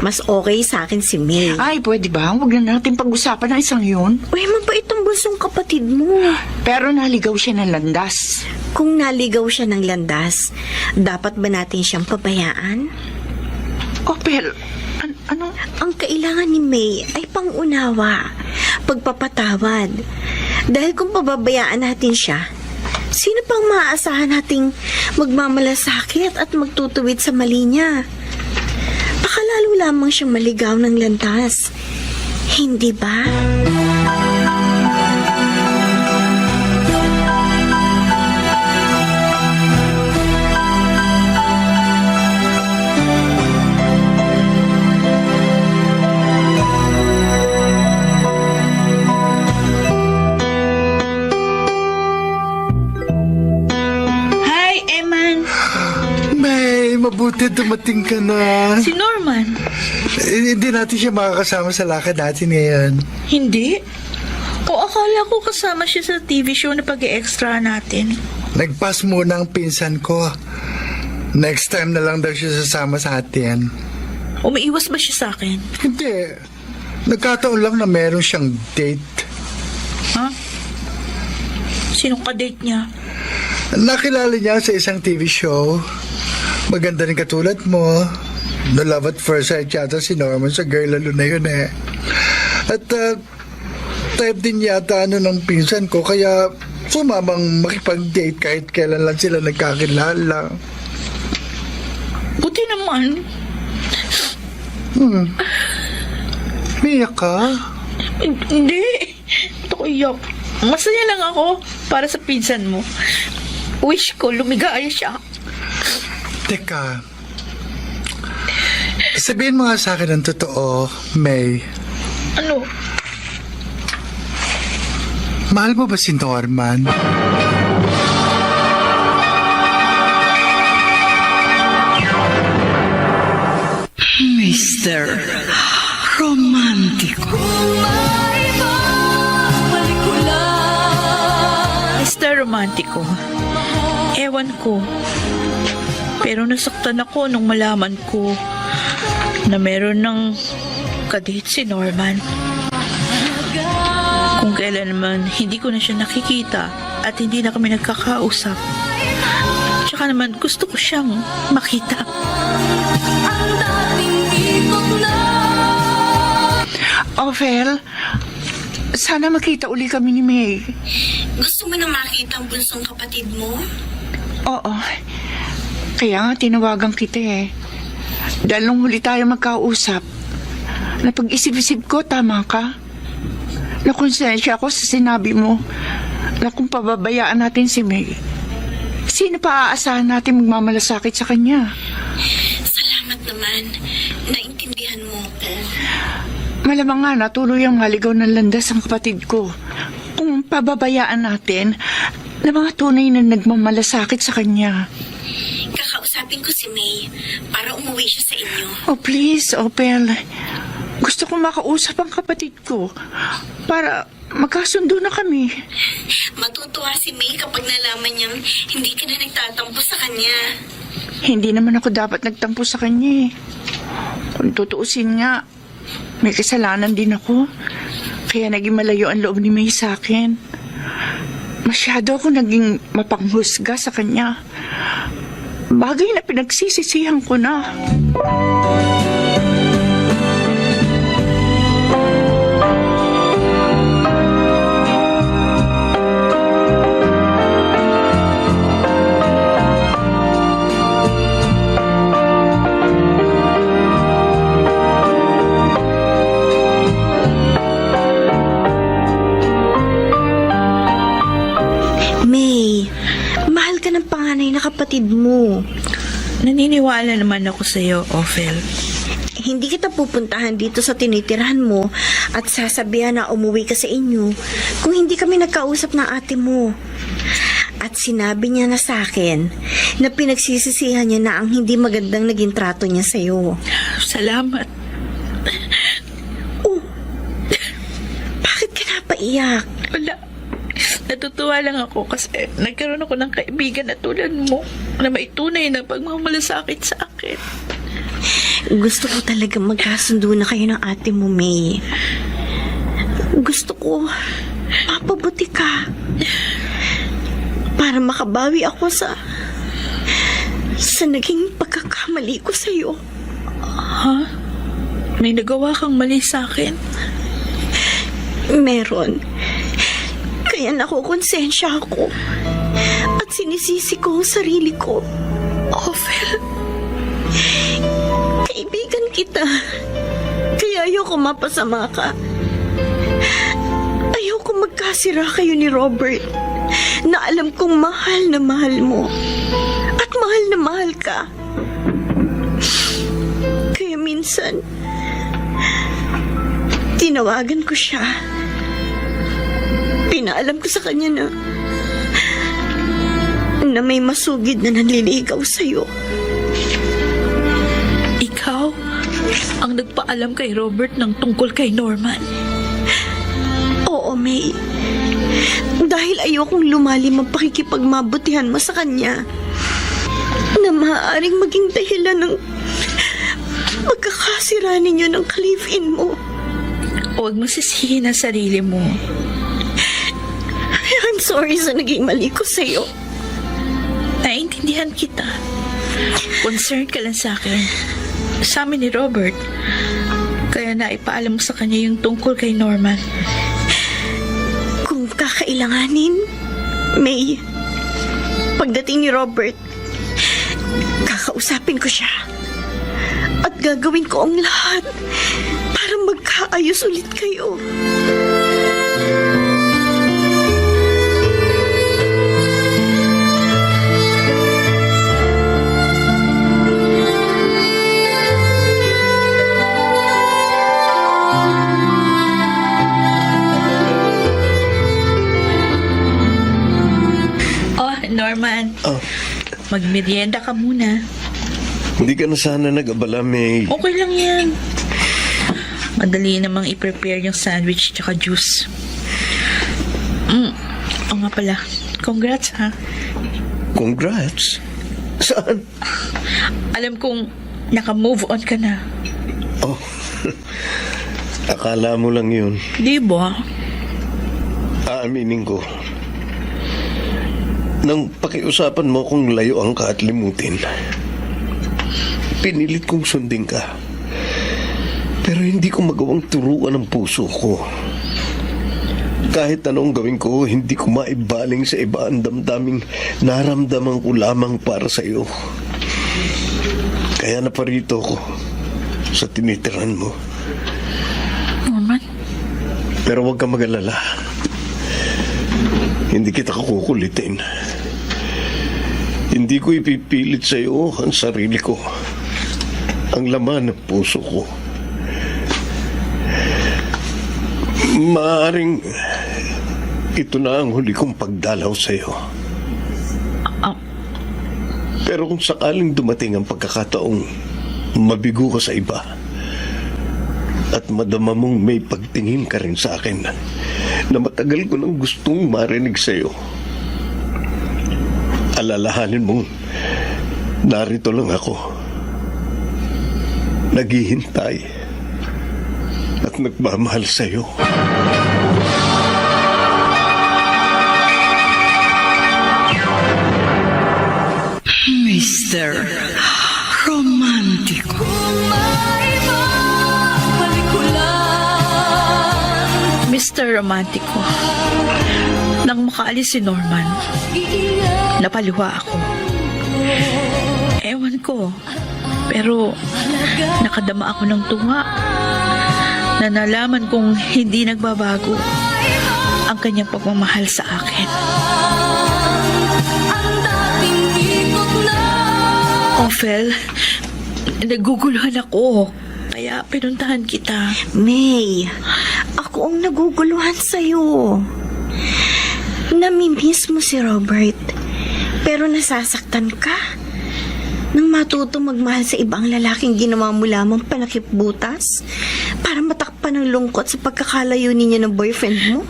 Mas okay sa akin si May. Ay, pwede ba? Huwag na natin pag-usapan ng isang yun. Uy, mabait ang bunsong kapatid mo. Pero naligaw siya ng landas. Kung naligaw siya ng landas, dapat ba natin siyang pabayaan? Oh, pero, ano? Ang kailangan ni May ay pangunawa, pagpapatawad. Dahil kung pababayaan natin siya, sino pang maaasahan nating magmamalasakit at magtutuwid sa mali niya? Baka lalo lamang siyang maligaw ng landas. Hindi ba? Hi, Eman! May, mabuti dumating ka na. Si Norman? Hindi natin siya makakasama sa lakad natin ngayon. Hindi. O akala ko kasama siya sa TV show na pag-extra natin. Nagpas muna ang pinsan ko. Next time na lang daw siya sasama sa atin. Umiiwas ba siya sa akin? Hindi. Nagkataon lang na meron siyang date. Ha? Sinong ka-date niya? Nakilala niya sa isang TV show. Maganda rin katulad mo. No Love at First Sight yata si Norman sa girl lalo na yun eh. At type din yata ng pinsan ko kaya sumamang makipag-date kahit kailan lang sila nagkakilala. Buti naman. Miyak ka? Hindi. Ito ko iyak. Masaya lang ako para sa pinsan mo. Wish ko lumigaya siya. Teka. Sabihin mo nga sa akin ang totoo, May. Ano? Mahal mo ba si Norman? Mr. Romantico. Mr. Romantico, ewan ko. Pero nasaktan ako nung malaman ko na meron ng kadate si Norman. Kung kailan naman hindi ko na siya nakikita at hindi na kami nagkakausap. Tsaka naman gusto ko siyang makita. Ophel, sana makita uli kami ni May. Gusto mo na makita ang bunsong kapatid mo? Oo. Kaya nga tinawagan kita eh. Dahil nung huli tayo magkausap, napag-isip-isip ko, tama ka. Nakonsensya ako sa sinabi mo na kung pababayaan natin si May, sino pa aasahan natin magmamalasakit sa kanya? Salamat naman. Naintindihan mo ko. Malamang nga natuloy ang maligaw ng landas ang kapatid ko. Kung pababayaan natin na mga tunay na nagmamalasakit sa kanya. Kakausapin ko si May para umuwi siya sa inyo. Oh please, Opel. Gusto kong makausap ang kapatid ko para magkasundo na kami. Matutuwa si May kapag nalaman niyang hindi ka na nagtatampo sa kanya. Hindi naman ako dapat nagtampo sa kanya eh. Kung tutuusin nga, may kasalanan din ako. Kaya naging malayo ang loob ni May sa akin. Masyado ako naging mapanghusga sa kanya. Bagay na pinagsisisihan ko na. May, mahal ka ng panganay na kapatid mo. Naniniwala naman ako sa iyo, Ophel. Hindi kita pupuntahan dito sa tinitirahan mo at sasabihan na umuwi ka sa inyo kung hindi kami nagkausap ng ate mo. At sinabi niya na sa akin na pinagsisisihan niya na ang hindi magandang naging trato niya sa iyo. Salamat. Oh, bakit ka napaiyak? Wala. Natutuwa lang ako kasi nagkaroon ako ng kaibigan na tulad mo na may tunay na pagmamalasakit sa akin. Gusto ko talaga magkasundo na kayo ng ate mo, May. Gusto ko mapabuti ka para makabawi ako sa naging pagkakamali ko sa'yo. Ha? May nagawa kang mali sa akin? Meron. Kaya nakukonsensya ako at sinisisi ko ang sarili ko. Ophel. Kaibigan kita. Kaya ayoko mapasama ka. Ayoko magkasira kayo ni Robert na alam kong mahal na mahal mo at mahal na mahal ka. Kaya minsan tinawagan ko siya. Pinaalam ko sa kanya na may masugid na nanliligaw sa'yo. Ikaw ang nagpaalam kay Robert ng tungkol kay Norman. Oo, May. Dahil ayokong lumalim ang pakikipagmabutihan mo sa kanya na maaaring maging dahilan ng magkakasira ninyo ng ka-live-in mo. Huwag mo sisihin ang sarili mo. I'm sorry sa naging mali ko sa'yo. Naiintindihan kita. Concerned ka lang sa akin. Sa amin ni Robert. Kaya naipaalam mo sa kanya yung tungkol kay Norman. Kung kakailanganin, May, pagdating ni Robert, kakausapin ko siya. At gagawin ko ang lahat para magkaayos ulit kayo. Norman, Oh, magmerienda ka muna. hindi ka na sana nag-abala, May. Okay lang yan. Madali namang i-prepare yung sandwich tsaka juice. Oo nga pala. Congrats, ha? Congrats. Saan? Alam kong naka-move on ka na. Oh, akala mo lang yun. Di ba? Aaminin ko. Nang pakiusapan mo kung layuan ka at limutin, pinilit kong sundin ka. Pero hindi ko magawang turuan ang puso ko. Kahit anong gawin ko, hindi ko maibaling sa iba ang damdaming naramdaman ko lamang para sa iyo. Kaya naparito ko sa tinitiran mo. Norman? Pero huwag ka mag-alala. Hindi kita kukulitin. Hindi ko ipipilit sa iyo ang sarili ko. Ang laman ng puso ko. Maaaring ito na ang huli kong pagdalaw sa iyo. Pero kung sakaling dumating ang pagkakataong mabigo ka sa iba at madama mong may pagtingin ka rin sa akin na matagal ko nang gustong marinig sa iyo, alalahanin mong narito lang ako, naghihintay at nagmamahal sa iyo. Mr. Romantico. Mr. Romantico, nang makaalis si Norman, napaluha ako. Ewan ko, pero nakadama ako ng tuwa na nalaman kong hindi nagbabago ang kanyang pagmamahal sa akin. Ophel, naguguluhan ako. Kaya pinuntahan kita. May, ako ang naguguluhan sa'yo. Namimiss mo si Robert, pero nasasaktan ka nang matuto magmahal sa ibang lalaking ginawa mo lamang panakipbutas para matakpan ng lungkot sa pagkakalayo ninyo ng boyfriend mo.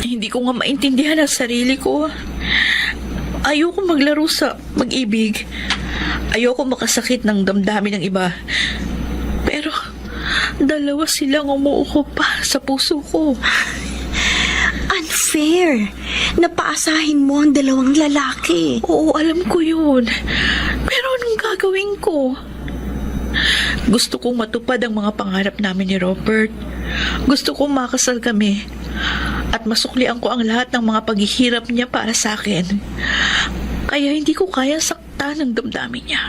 Hindi ko nga maintindihan ang sarili ko. Ayoko maglaro sa mag-ibig. Ayoko makasakit ng damdamin ng iba. Pero dalawa silang umuuko pa sa puso ko. Unfair. Napaasahin mo ang dalawang lalaki. Oo, alam ko yun. Pero anong gagawin ko? Gusto kong matupad ang mga pangarap namin ni Robert. Gusto kong makasal kami. At masuklian ko ang lahat ng mga paghihirap niya para sa akin. Kaya hindi ko kayang saktan ang damdamin niya.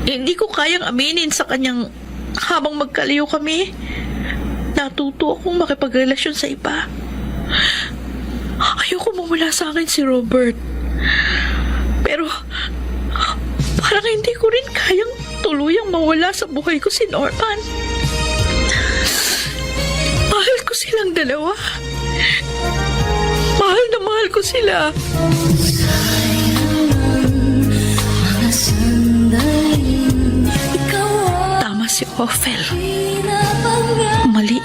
Hindi ko kayang aminin sa kanyang habang magkalayo kami. Natuto akong makipagrelasyon sa iba. Ayoko mawala sa akin si Robert. Pero parang hindi ko rin kayang tuluyang mawala sa buhay ko si Norman. Mahal ko silang dalawa. Mahal na mahal ko sila. Tama si Ophel. Mali.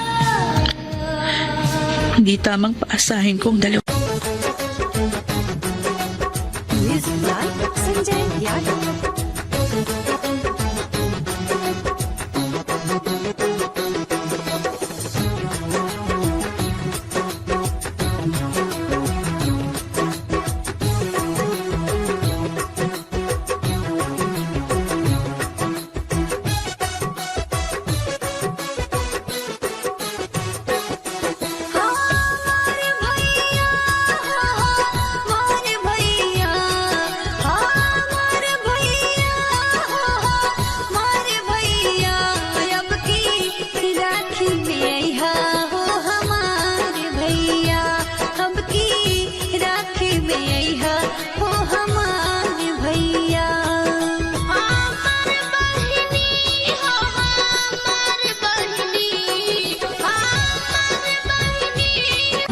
Hindi tamang paasahin kong dalawa.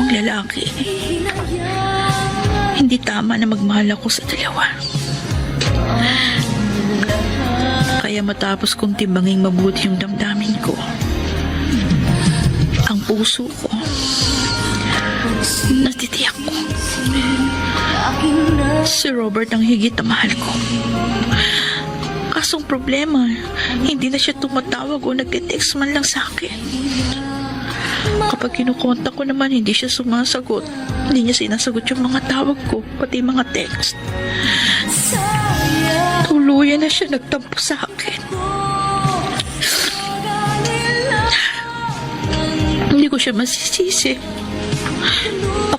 Lalaki. Hindi tama na magmahal ako sa dalawa. Kaya matapos kong timbanging mabuti yung damdamin ko, ang puso ko, natitiyak ko, si Robert ang higit na mahal ko. Kasong problema, hindi na siya tumatawag o nag-text man lang sa akin. Kapag kinukontak ko naman, hindi siya sumasagot. Hindi niya sinasagot yung mga tawag ko, pati mga text. Tuluyan na siya nagtampo sa akin. Hindi ko siya masisisi.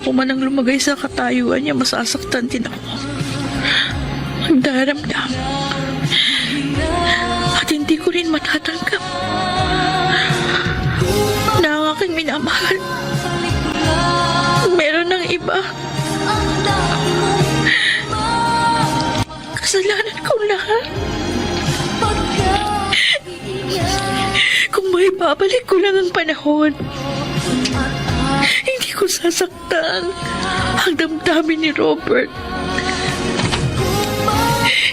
Ako man ang lumagay sa katayuan niya, masasaktan din ako. Magdaramdam. At hindi ko rin matatanggap na ang aking minamahal meron ng iba. Kasalanan ko lahat. Kung may babalik ko lang ang panahon, hindi ko sasaktan ang damdamin ni Robert.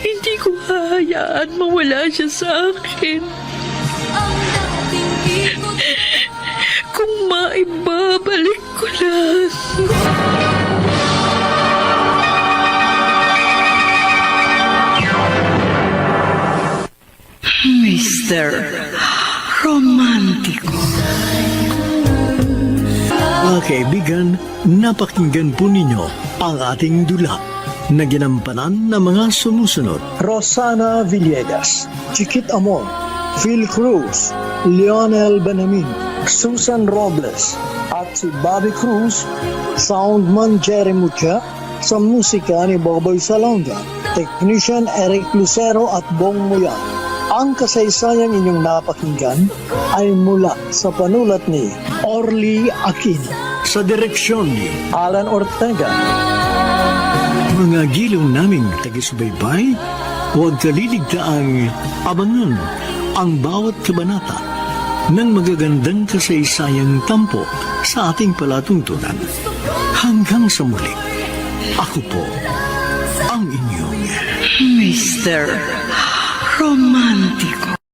Hindi ko hahayaan mawala siya sa akin. Kung maibabalik ko lang. Mr. Romantico. Mga kaibigan, napakinggan po ninyo ang ating dula na ginampanan ng mga sumusunod. Rosana Villegas, Chiquit Amon, Phil Cruz, Lionel Benamin, Susan Robles, at si Bobby Cruz, Soundman Jerry Mucha, sa musika ni Boboy Salonga, Technician Eric Lucero at Bong Muyang. Ang kasaysayang inyong napakinggan ay mula sa panulat ni Orly Aquino, Sa direksyon ni Alan Ortega. mga giliw naming tagisbaybay, huwag kaliligtaang abangan ang bawat kabanata ng magagandang kasaysayang tampok sa ating palatuntunan. Hanggang sa muli, ako po ang inyong Mr. Romantico.